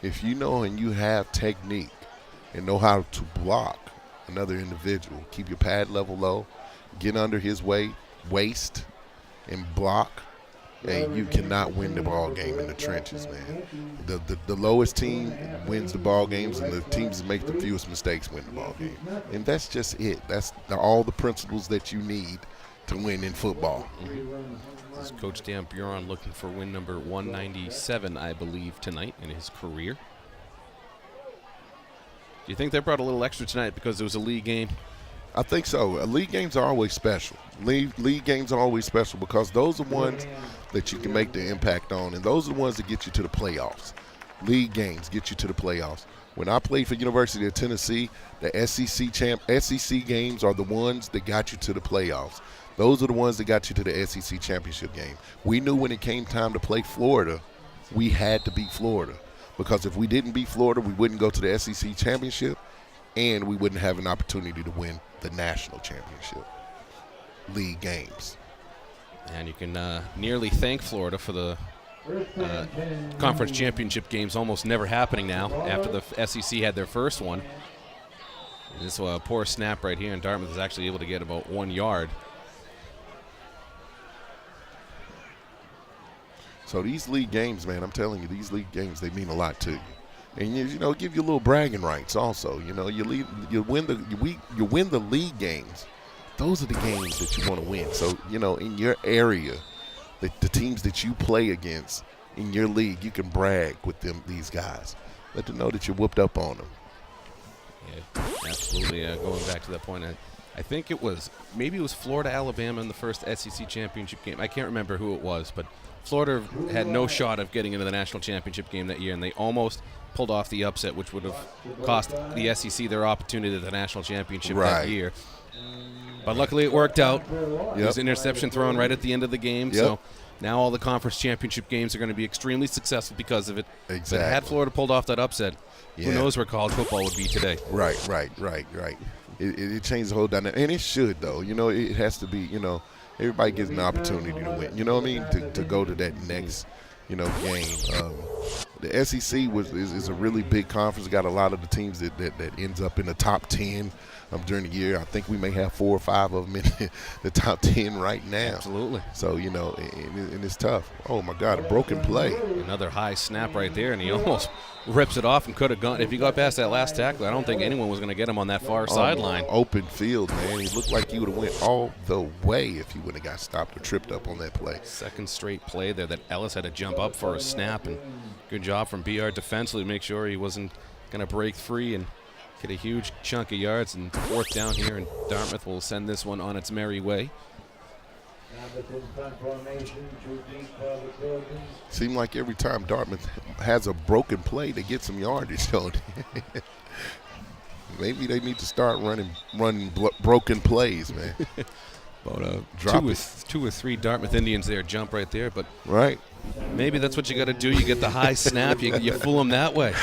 If you know and you have technique and know how to block another individual, keep your pad level low, get under his weight, waste and block, and you cannot win the ball game in the trenches, man. The lowest team wins the ball games, and the teams that make the fewest mistakes win the ball game. And that's just it. That's all the principles that you need to win in football. This is Coach Dan Buron looking for win number 197, I believe, tonight in his career. Do you think they brought a little extra tonight because it was a league game? I think so. League games are always special. League games are always special because those are ones that you can make the impact on, and those are the ones that get you to the playoffs. League games get you to the playoffs. When I played for University of Tennessee, the SEC games are the ones that got you to the playoffs. Those are the ones that got you to the SEC championship game. We knew when it came time to play Florida, we had to beat Florida, because if we didn't beat Florida, we wouldn't go to the SEC championship, and we wouldn't have an opportunity to win the national championship. League games. And you can nearly thank Florida for the conference championship games almost never happening now after the SEC had their first one. This poor snap right here, and Dartmouth is actually able to get about 1 yard. So these league games, man, I'm telling you, these league games, they mean a lot to you. And you know, give you a little bragging rights also. You know, you win the league games. Those are the games that you want to win. So, you know, in your area, the teams that you play against in your league, you can brag with these guys. Let them know that you whooped up on them. Yeah, absolutely. Going back to that point, I think maybe it was Florida, Alabama in the first SEC championship game. I can't remember who it was, but Florida had no shot of getting into the national championship game that year, and they almost pulled off the upset, which would have cost the SEC their opportunity at the national championship that year. But luckily it worked out. Yep. There was an interception thrown right at the end of the game. Yep. So now all the conference championship games are going to be extremely successful because of it. Exactly. But had Florida pulled off that upset, who knows where college football would be today. Right. It changed the whole dynamic. And it should, though. You know, it has to be, you know, everybody gets an opportunity to win. You know what I mean? To go to that next, you know, game. The SEC is a really big conference. Got a lot of the teams that ends up in the top 10 during the year. I think we may have 4 or 5 of them in the top 10 right now. Absolutely. So, you know, and it's tough. Oh, my God, a broken play. Another high snap right there, and he almost rips it off and could have gone. If he got past that last tackle, I don't think anyone was going to get him on that far sideline. Open field, man. He looked like he would have went all the way if he wouldn't have got stopped or tripped up on that play. Second straight play there that Ellis had to jump up for a snap, and good job from BR defensively to make sure he wasn't going to break free and get a huge chunk of yards. And fourth down here, and Dartmouth will send this one on its merry way. Seems like every time Dartmouth has a broken play, they get some yardage on it. Maybe they need to start running broken plays, man. About two or three Dartmouth Indians there jump right there, but maybe that's what you got to do. You get the high snap, you fool them that way.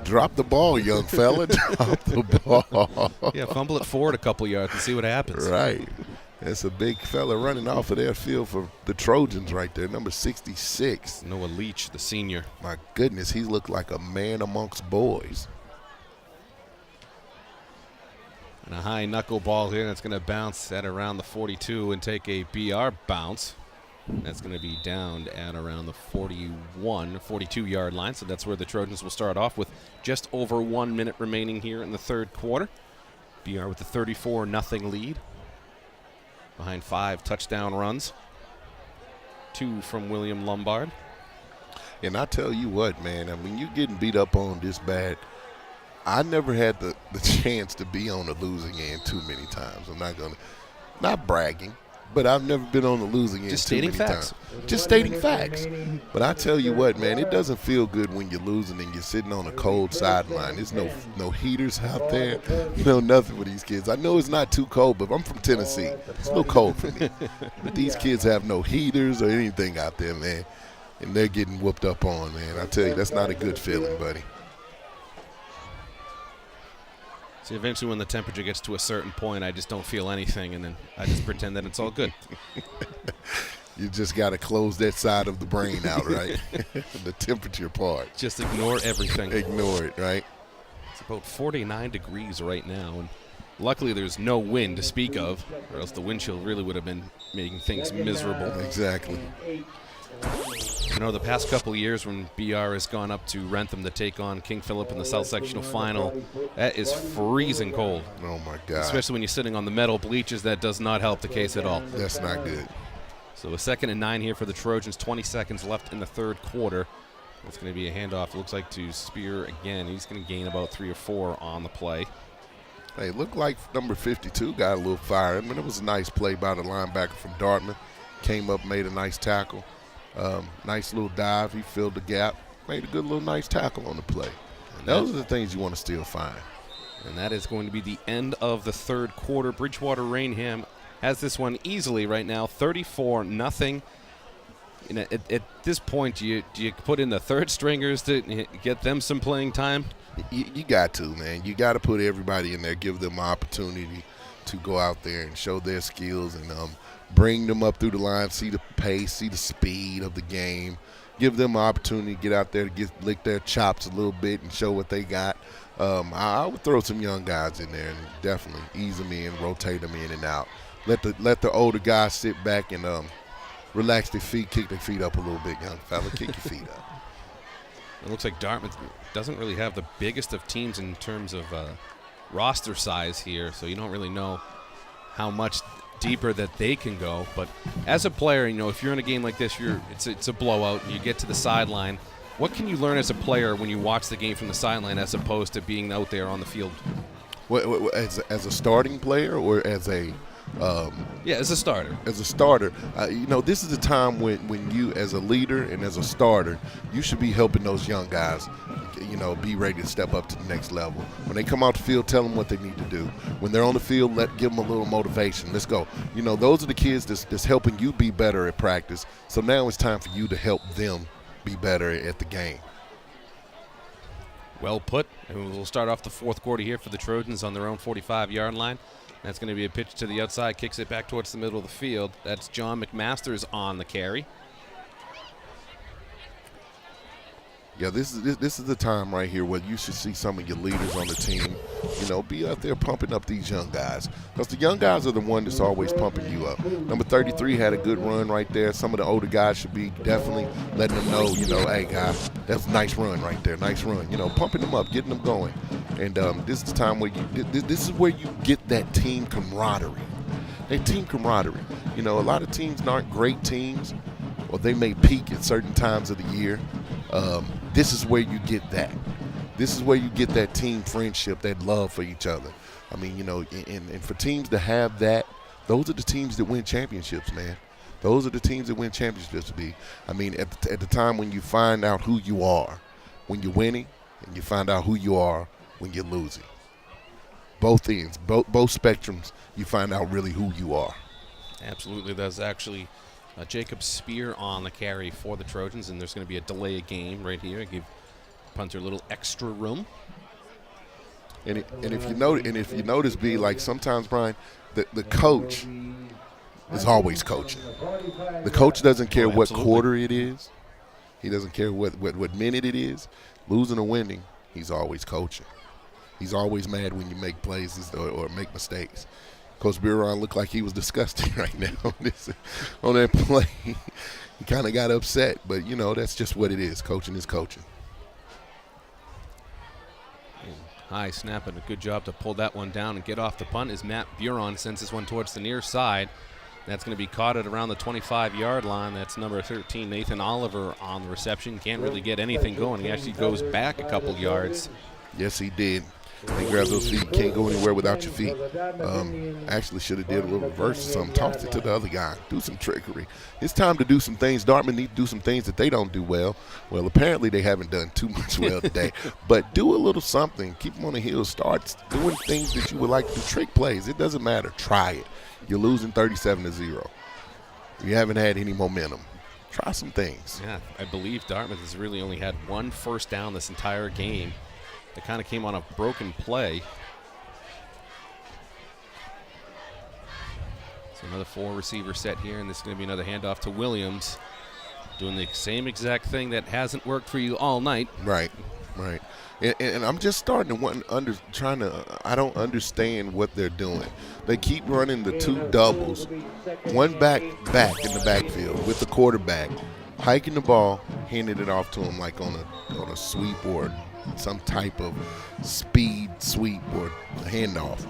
Drop the ball, young fella. Drop the ball. Yeah, fumble it forward a couple yards and see what happens. Right. That's a big fella running off of their field for the Trojans right there, number 66. Noah Leach, the senior. My goodness, he looked like a man amongst boys. And a high knuckle ball here that's going to bounce at around the 42 and take a BR bounce. That's going to be down at around the 42-yard line. So that's where the Trojans will start off with just over 1 minute remaining here in the third quarter. BR with the 34-0 lead. Behind 5 touchdown runs. 2 from William Lombard. And I tell you what, man, I mean, you getting beat up on this bad. I never had the chance to be on the losing end too many times. I'm not bragging, but I've never been on the losing end too many times. Just stating facts. But I tell you what, man, it doesn't feel good when you're losing and you're sitting on a cold sideline. There's no heaters out there, nothing for these kids. I know it's not too cold, but I'm from Tennessee. It's a little cold for me. But these kids have no heaters or anything out there, man, and they're getting whooped up on, man. I tell you, that's not a good feeling, buddy. See, eventually when the temperature gets to a certain point, I just don't feel anything, and then I just pretend that it's all good. You just got to close that side of the brain out, right? The temperature part. Just ignore everything. Ignore it, right? It's about 49 degrees right now, and Luckily, there's no wind to speak of, or else the wind chill really would have been making things miserable. Exactly. You know, the past couple of years when BR has gone up to Wrentham to take on King Philip in the South Sectional Final, that is freezing cold. Oh, my God. Especially when you're sitting on the metal bleachers, that does not help the case at all. That's not good. So a 2nd and 9 here for the Trojans, 20 seconds left in the third quarter. It's going to be a handoff, looks like, to Spear again. He's going to gain about 3 or 4 on the play. Hey, looked like number 52 got a little fire. I mean, it was a nice play by the linebacker from Dartmouth. Came up, made a nice tackle. Nice little dive. He filled the gap. Made a good little nice tackle on the play. And those are the things you want to still find. And that is going to be the end of the third quarter. Bridgewater-Raynham has this one easily right now, 34-0. You know, at this point, do you put in the third stringers to get them some playing time? You got to, man. You got to put everybody in there, give them an opportunity to go out there and show their skills and bring them up through the line, see the pace, see the speed of the game, give them an opportunity to get out there to lick their chops a little bit and show what they got. I would throw some young guys in there and definitely ease them in, rotate them in and out. Let the older guys sit back and relax their feet, kick their feet up a little bit, young fella. Kick your feet up. It looks like Dartmouth doesn't really have the biggest of teams in terms of roster size here, so you don't really know how much deeper that they can go. But as a player, you know, if you're in a game like this, it's a blowout. You get to the sideline. What can you learn as a player when you watch the game from the sideline as opposed to being out there on the field? As a starting player or as a as a starter. As a starter, you know, this is the time when you, as a leader and as a starter, you should be helping those young guys, you know, be ready to step up to the next level. When they come out the field, tell them what they need to do. When they're on the field, give them a little motivation. Let's go. You know, those are the kids that's helping you be better at practice. So now it's time for you to help them be better at the game. Well put. And we'll start off the fourth quarter here for the Trojans on their own 45-yard line. That's going to be a pitch to the outside, kicks it back towards the middle of the field. That's John McMasters on the carry. Yeah, this is the time right here where you should see some of your leaders on the team, you know, be out there pumping up these young guys. Because the young guys are the one that's always pumping you up. Number 33 had a good run right there. Some of the older guys should be definitely letting them know, you know, hey, guy, that's a nice run right there, nice run. You know, pumping them up, getting them going. And this is the time where this is where you get that team camaraderie. That team camaraderie. You know, a lot of teams aren't great teams, or they may peak at certain times of the year. This is where you get that. This is where you get that team friendship, that love for each other. I mean, you know, and for teams to have that, those are the teams that win championships, man. Those are the teams that win championships. I mean, at the time when you find out who you are, when you're winning, and you find out who you are when you're losing. Both ends, both spectrums, you find out really who you are. Absolutely. That's actually Jacob Spear on the carry for the Trojans, and there's going to be a delay of game right here. Give punter a little extra room. And if you notice, B, like sometimes, Brian, the coach is always coaching. The coach doesn't care what quarter it is. He doesn't care what minute it is. Losing or winning, he's always coaching. He's always mad when you make plays or make mistakes. Coach Biron looked like he was disgusted right now on that play. He kind of got upset, but, you know, that's just what it is. Coaching is coaching. High snap and a good job to pull that one down and get off the punt as Matt Buron sends this one towards the near side. That's going to be caught at around the 25-yard line. That's number 13, Nathan Oliver, on the reception. Can't really get anything going. He actually goes back a couple yards. Yes, he did. They grab those feet. Can't go anywhere without your feet. Actually should have did a little reverse or something. Toss it to the other guy. Do some trickery. It's time to do some things. Dartmouth need to do some things that they don't do well. Well, apparently they haven't done too much well today. But do a little something. Keep them on the heels. Start doing things that you would like to do. Trick plays. It doesn't matter. Try it. You're losing 37-0. You haven't had any momentum. Try some things. Yeah, I believe Dartmouth has really only had one first down this entire game. It kind of came on a broken play. So another 4-receiver set here, and this is going to be another handoff to Williams. Doing the same exact thing that hasn't worked for you all night. Right. Right. And I'm just starting to I don't understand what they're doing. They keep running the two doubles, one back in the backfield with the quarterback, hiking the ball, handing it off to him like on a sweep or some type of speed sweep or handoff.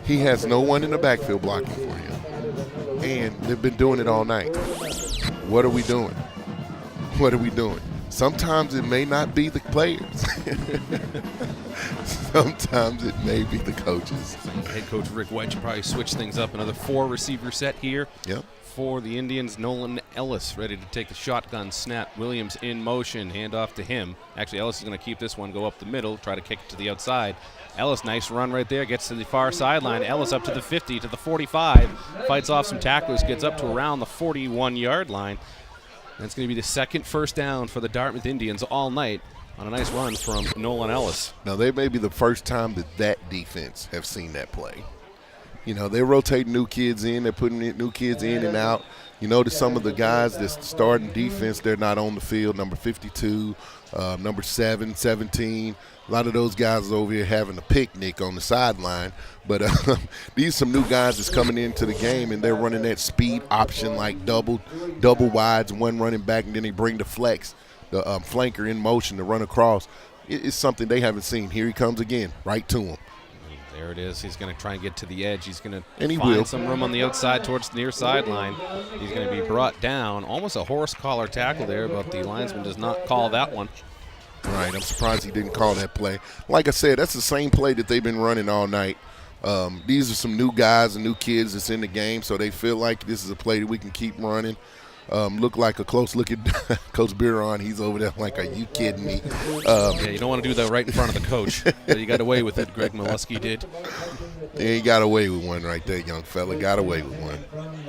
He has no one in the backfield blocking for him. And they've been doing it all night. What are we doing? What are we doing? Sometimes it may not be the players. Sometimes it may be the coaches. Head coach Rick Wedge probably switch things up. Another 4-receiver set here. Yep. For the Indians, Nolan Ellis ready to take the shotgun snap. Williams in motion, handoff to him. Actually, Ellis is going to keep this one, go up the middle, try to kick it to the outside. Ellis, nice run right there, gets to the far sideline. Ellis up to the 50, to the 45, fights off some tacklers, gets up to around the 41-yard line. That's going to be the second first down for the Dartmouth Indians all night on a nice run from Nolan Ellis. Now, they may be the first time that defense have seen that play. You know, they're rotating new kids in. They're putting new kids in and out. You notice some of the guys that's starting defense, they're not on the field. Number 52, number 7, 17. A lot of those guys are over here having a picnic on the sideline. But these are some new guys that's coming into the game, and they're running that speed option like double wides, one running back, and then they bring the flex, the flanker in motion to run across. It's something they haven't seen. Here he comes again, right to him. There it is. He's going to try and get to the edge. He's going to find some room on the outside towards the near sideline. He's going to be brought down. Almost a horse collar tackle there, but the linesman does not call that one. Right. I'm surprised he didn't call that play. Like I said, that's the same play that they've been running all night. These are some new guys and new kids that's in the game, so they feel like this is a play that we can keep running. Look like a close look at Coach Biron. He's over there like, are you kidding me? Yeah, you don't want to do that right in front of the coach. But you got away with it, Greg Molesky did. Yeah, he got away with one right there, young fella. Got away with one.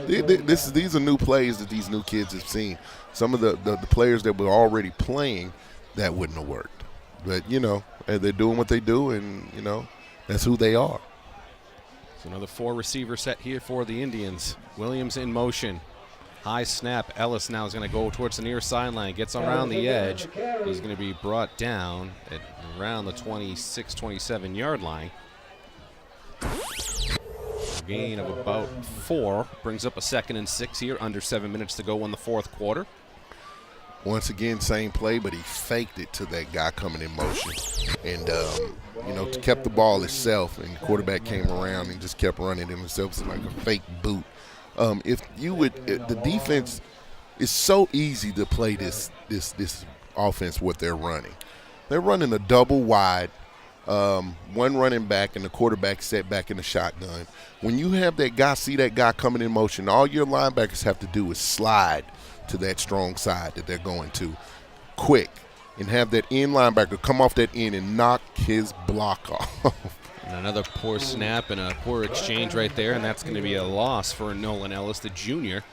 These are new plays that these new kids have seen. Some of the players that were already playing, that wouldn't have worked. But, you know, they're doing what they do, and, you know, that's who they are. So another 4-receiver set here for the Indians. Williams in motion. High snap. Ellis now is going to go towards the near sideline. Gets around the edge. He's going to be brought down at around the 26, 27-yard line. A gain of about 4. Brings up a 2nd and 6 here. Under 7 minutes to go in the fourth quarter. Once again, same play, but he faked it to that guy coming in motion. And, you know, kept the ball himself, and the quarterback came around and just kept running it himself. It's like a fake boot. The defense is so easy to play this offense, what they're running. They're running a double wide, one running back, and the quarterback set back in the shotgun. When you have that guy, see that guy coming in motion, all your linebackers have to do is slide to that strong side that they're going to quick and have that end linebacker come off that end and knock his block off. And another poor snap and a poor exchange right there, and that's going to be a loss for Nolan Ellis, the junior.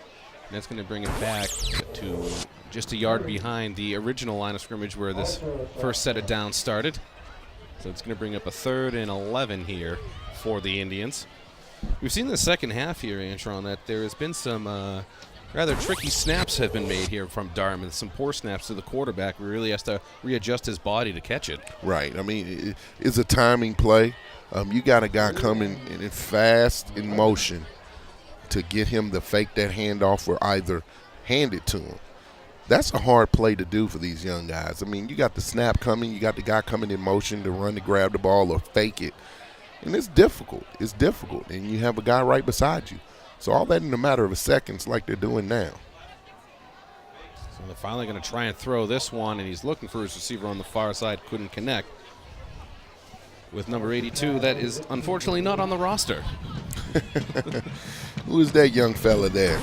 And that's going to bring it back to just a yard behind the original line of scrimmage where this first set of downs started. So it's going to bring up a 3rd and 11 here for the Indians. We've seen in the second half here, Antron, that there has been some rather tricky snaps have been made here from Dartmouth. Some poor snaps to the quarterback who really has to readjust his body to catch it. Right. I mean, it's a timing play. You got a guy coming in fast in motion to get him to fake that handoff or either hand it to him. That's a hard play to do for these young guys. I mean, you got the snap coming, you got the guy coming in motion to run to grab the ball or fake it. And it's difficult. It's difficult. And you have a guy right beside you. So all that in a matter of seconds like they're doing now. So they're finally going to try and throw this one, and he's looking for his receiver on the far side, couldn't connect. With number 82, that is unfortunately not on the roster. Who is that young fella there?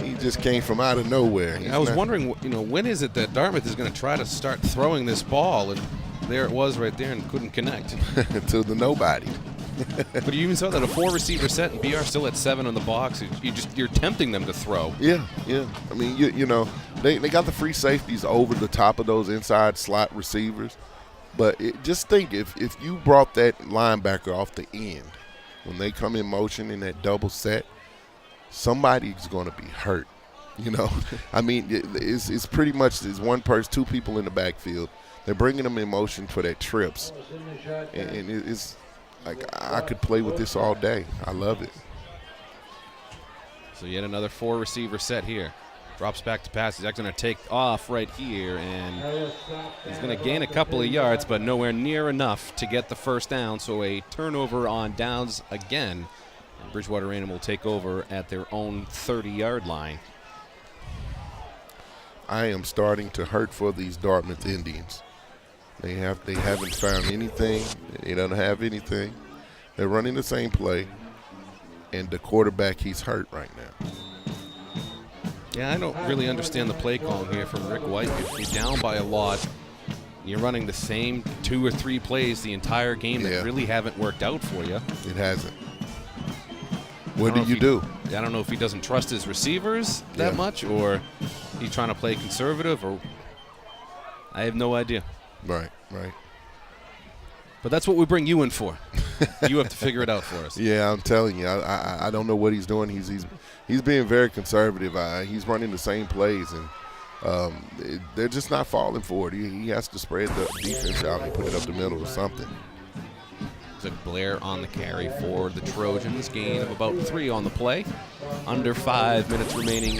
He just came from out of nowhere. I was wondering, you know, when is it that Dartmouth is going to try to start throwing this ball? And there it was right there and couldn't connect. To the nobody. But you even saw that a 4-receiver set and BR still at 7 on the box. You're tempting them to throw. Yeah. I mean, you know, they got the free safeties over the top of those inside slot receivers. But just think, if you brought that linebacker off the end, when they come in motion in that double set, somebody's going to be hurt. You know, I mean, it's pretty much it's one person, two people in the backfield. They're bringing them in motion for their trips, and it's like I could play with this all day. I love it. So yet another 4-receiver set here. Drops back to pass. He's actually going to take off right here, and he's going to gain a couple of yards, but nowhere near enough to get the first down. So a turnover on downs again, and Bridgewater-Raynham will take over at their own 30-yard line. I am starting to hurt for these Dartmouth Indians. They haven't found anything. They don't have anything. They're running the same play, and the quarterback, he's hurt right now. Yeah, I don't really understand the play calling here from Rick White. If you're down by a lot, you're running the same 2 or 3 plays the entire game that really haven't worked out for you. It hasn't. What do you do? I don't know if he doesn't trust his receivers that much, or he's trying to play conservative, or I have no idea. Right. But that's what we bring you in for. You have to figure it out for us. Yeah, I'm telling you, I don't know what he's doing. He's being very conservative. He's running the same plays, and they're just not falling for it. He has to spread the defense out and put it up the middle or something. Looks like Blair on the carry for the Trojans. Gain of about 3 on the play. Under 5 minutes remaining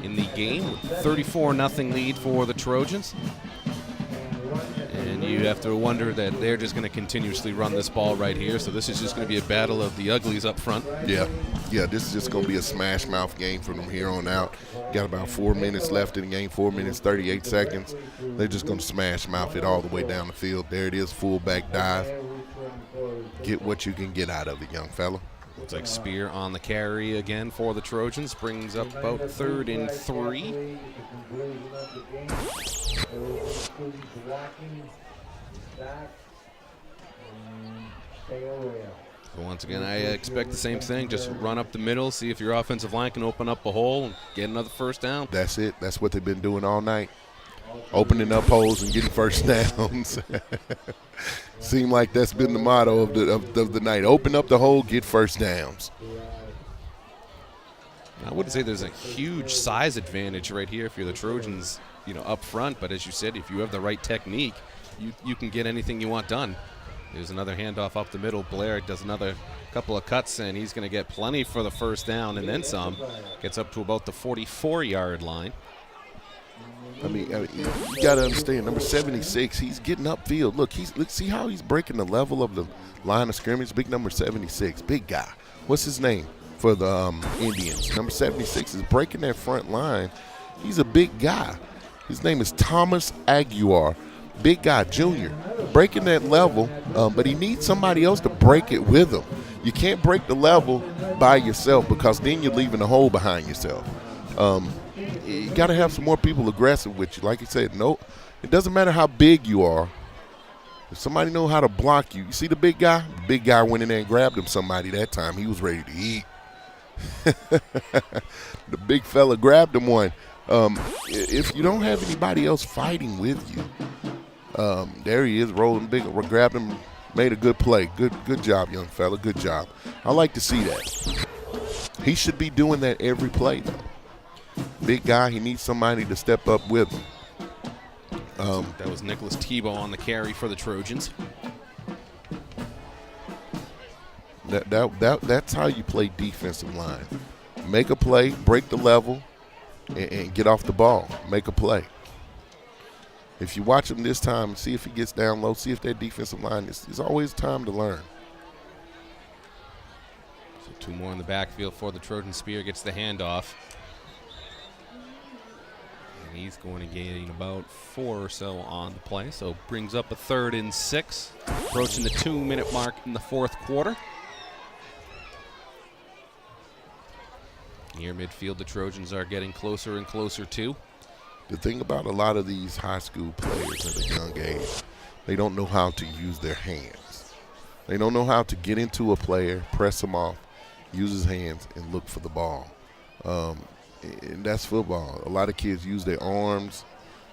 in the game. 34-0 lead for the Trojans. And you have to wonder that they're just going to continuously run this ball right here. So this is just going to be a battle of the uglies up front. Yeah, this is just going to be a smash mouth game from them here on out. Got about 4 minutes left in the game, 4 minutes, 38 seconds. They're just going to smash mouth it all the way down the field. There it is, fullback dive. Get what you can get out of it, young fella. Looks like Spear on the carry again for the Trojans. Brings up about 3rd and 3. So once again, I expect the same thing. Just run up the middle, see if your offensive line can open up a hole and get another first down. That's it. That's what they've been doing all night. Opening up holes and getting first downs. Seem like that's been the motto of the night. Open up the hole, get first downs. I wouldn't say there's a huge size advantage right here if you're the Trojans, up front. But as you said, if you have the right technique, you can get anything you want done. There's another handoff up the middle. Blair does another couple of cuts, and he's going to get plenty for the first down and then some. Gets up to about the 44-yard line. I mean, you got to understand, number 76, he's getting upfield. Look, see how he's breaking the level of the line of scrimmage? Big number 76, big guy. What's his name for the Indians? Number 76 is breaking that front line. He's a big guy. His name is Thomas Aguiar, big guy, junior. Breaking that level, but he needs somebody else to break it with him. You can't break the level by yourself because then you're leaving a hole behind yourself. You got to have some more people aggressive with you. Like you said, no, it doesn't matter how big you are. If somebody knows how to block you, you see the big guy? The big guy went in there and grabbed him somebody that time. He was ready to eat. The big fella grabbed him one. If you don't have anybody else fighting with you, there he is rolling big. Grabbed him, made a good play. Good job, young fella. Good job. I like to see that. He should be doing that every play, though. Big guy, he needs somebody to step up with him. That was Nicholas Tebow on the carry for the Trojans. That's how you play defensive line. Make a play, break the level, and get off the ball. Make a play. If you watch him this time, see if he gets down low, see if that defensive line is always time to learn. So 2 more in the backfield for the Trojan. Spear gets the handoff. And he's going to gain about 4 or so on the play. So brings up a 3rd and 6. Approaching the 2-minute mark in the 4th quarter. Near midfield, the Trojans are getting closer and closer to. The thing about a lot of these high school players at a young age, they don't know how to use their hands. They don't know how to get into a player, press him off, use his hands, and look for the ball. And that's football. A lot of kids use their arms.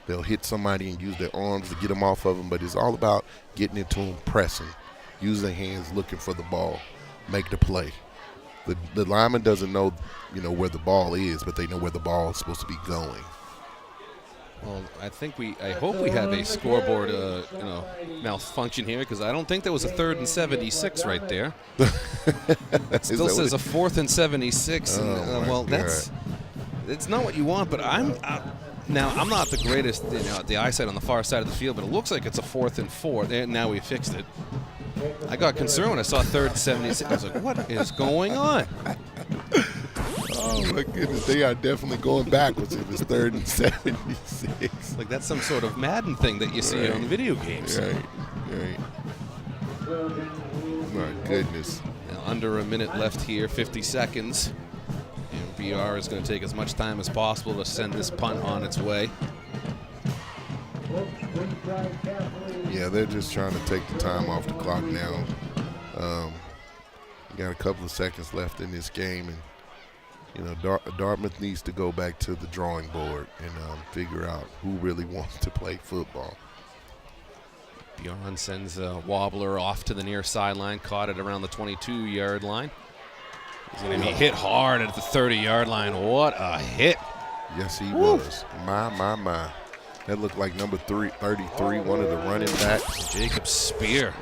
They'll hit somebody and use their arms to get them off of them, but it's all about getting into them, pressing, use their hands, looking for the ball, make the play. The lineman doesn't know, where the ball is, but they know where the ball is supposed to be going. Well, I hope we have a scoreboard, malfunction here, because I don't think there was a 3rd and 76 right there. It still says a 4th and 76. It's not what you want, but now I'm not the greatest, the eyesight on the far side of the field, but it looks like it's a 4th and 4. Now we fixed it. I got concerned when I saw 3rd and 76. I was like, what is going on? Oh, my goodness. They are definitely going backwards if it's 3rd and 76. Like that's some sort of Madden thing that you see on the video games. Right. My goodness. Now, under a minute left here, 50 seconds. And BR is going to take as much time as possible to send this punt on its way. Yeah, they're just trying to take the time off the clock now. You got a couple of seconds left in this game, and Dartmouth needs to go back to the drawing board and figure out who really wants to play football. Bjorn sends a wobbler off to the near sideline, caught it around the 22-yard line. He's going to be hit hard at the 30-yard line. What a hit. Yes, he was. My. That looked like number 33, one of the running backs. Jacob Spear.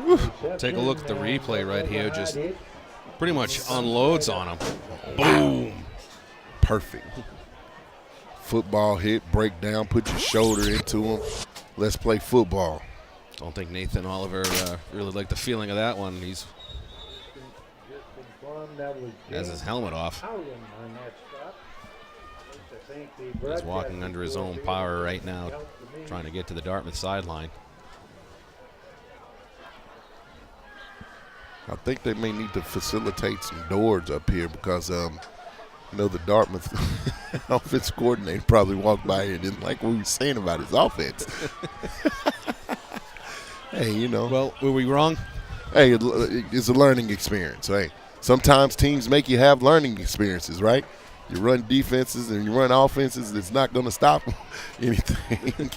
Take a look at the replay right here. Just pretty much unloads on him. Boom. Perfect. Football hit, break down, put your shoulder into him. Let's play football. Don't think Nathan Oliver really liked the feeling of that one. He's has his helmet off. He's walking under his own power right now, trying to get to the Dartmouth sideline. I think they may need to facilitate some doors up here because, the Dartmouth offense coordinator probably walked by here and didn't like what we were saying about his offense. Hey, Well, were we wrong? Hey, it's a learning experience. Hey, sometimes teams make you have learning experiences, right? You run defenses and you run offenses, it's not going to stop anything.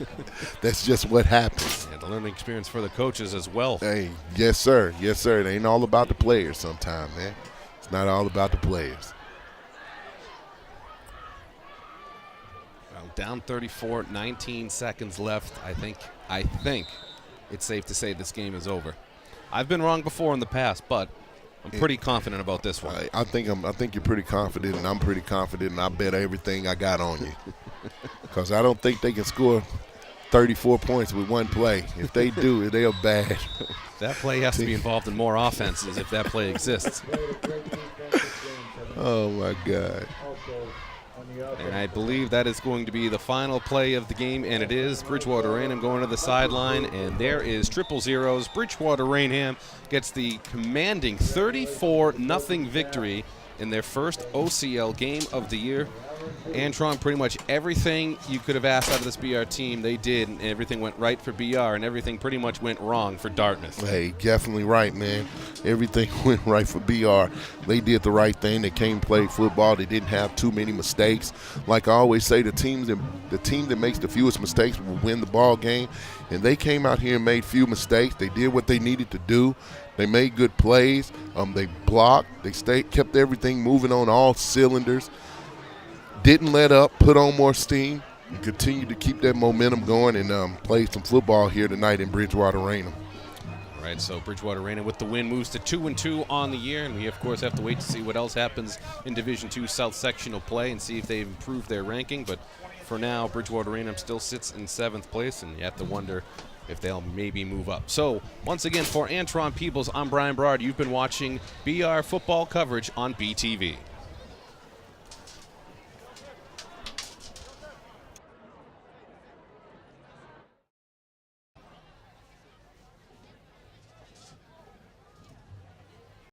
That's just what happens. Yeah, the learning experience for the coaches as well. Hey, yes, sir. Yes, sir. It ain't all about the players sometimes, man. It's not all about the players. Well, down 34, 19 seconds left. I think it's safe to say this game is over. I've been wrong before in the past, but I'm pretty confident about this one. I think you're pretty confident, and I'm pretty confident, and I bet everything I got on you. Because I don't think they can score 34 points with one play. If they do, they're bad. That play has to be involved in more offenses if that play exists. Oh, my God. And I believe that is going to be the final play of the game, and it is. Bridgewater-Raynham going to the sideline, and there is 000. Bridgewater-Raynham gets the commanding 34-0 victory in their first OCL game of the year. Antron, pretty much everything you could have asked out of this BR team, they did, and everything went right for BR, and everything pretty much went wrong for Dartmouth. Hey, definitely right, man. Everything went right for BR. They did the right thing. They came and played football. They didn't have too many mistakes. Like I always say, the team that makes the fewest mistakes will win the ball game, and they came out here and made few mistakes. They did what they needed to do. They made good plays. They blocked. They kept everything moving on all cylinders. Didn't let up, put on more steam, and continue to keep that momentum going and play some football here tonight in Bridgewater-Raynham. All right, so Bridgewater-Raynham with the win moves to 2-2 on the year, and we, of course, have to wait to see what else happens in Division II South Sectional play and see if they've improved their ranking. But for now, Bridgewater-Raynham still sits in 7th place, and you have to wonder if they'll maybe move up. So, once again, for Antron Peebles, I'm Brian Broad. You've been watching BR football coverage on BTV.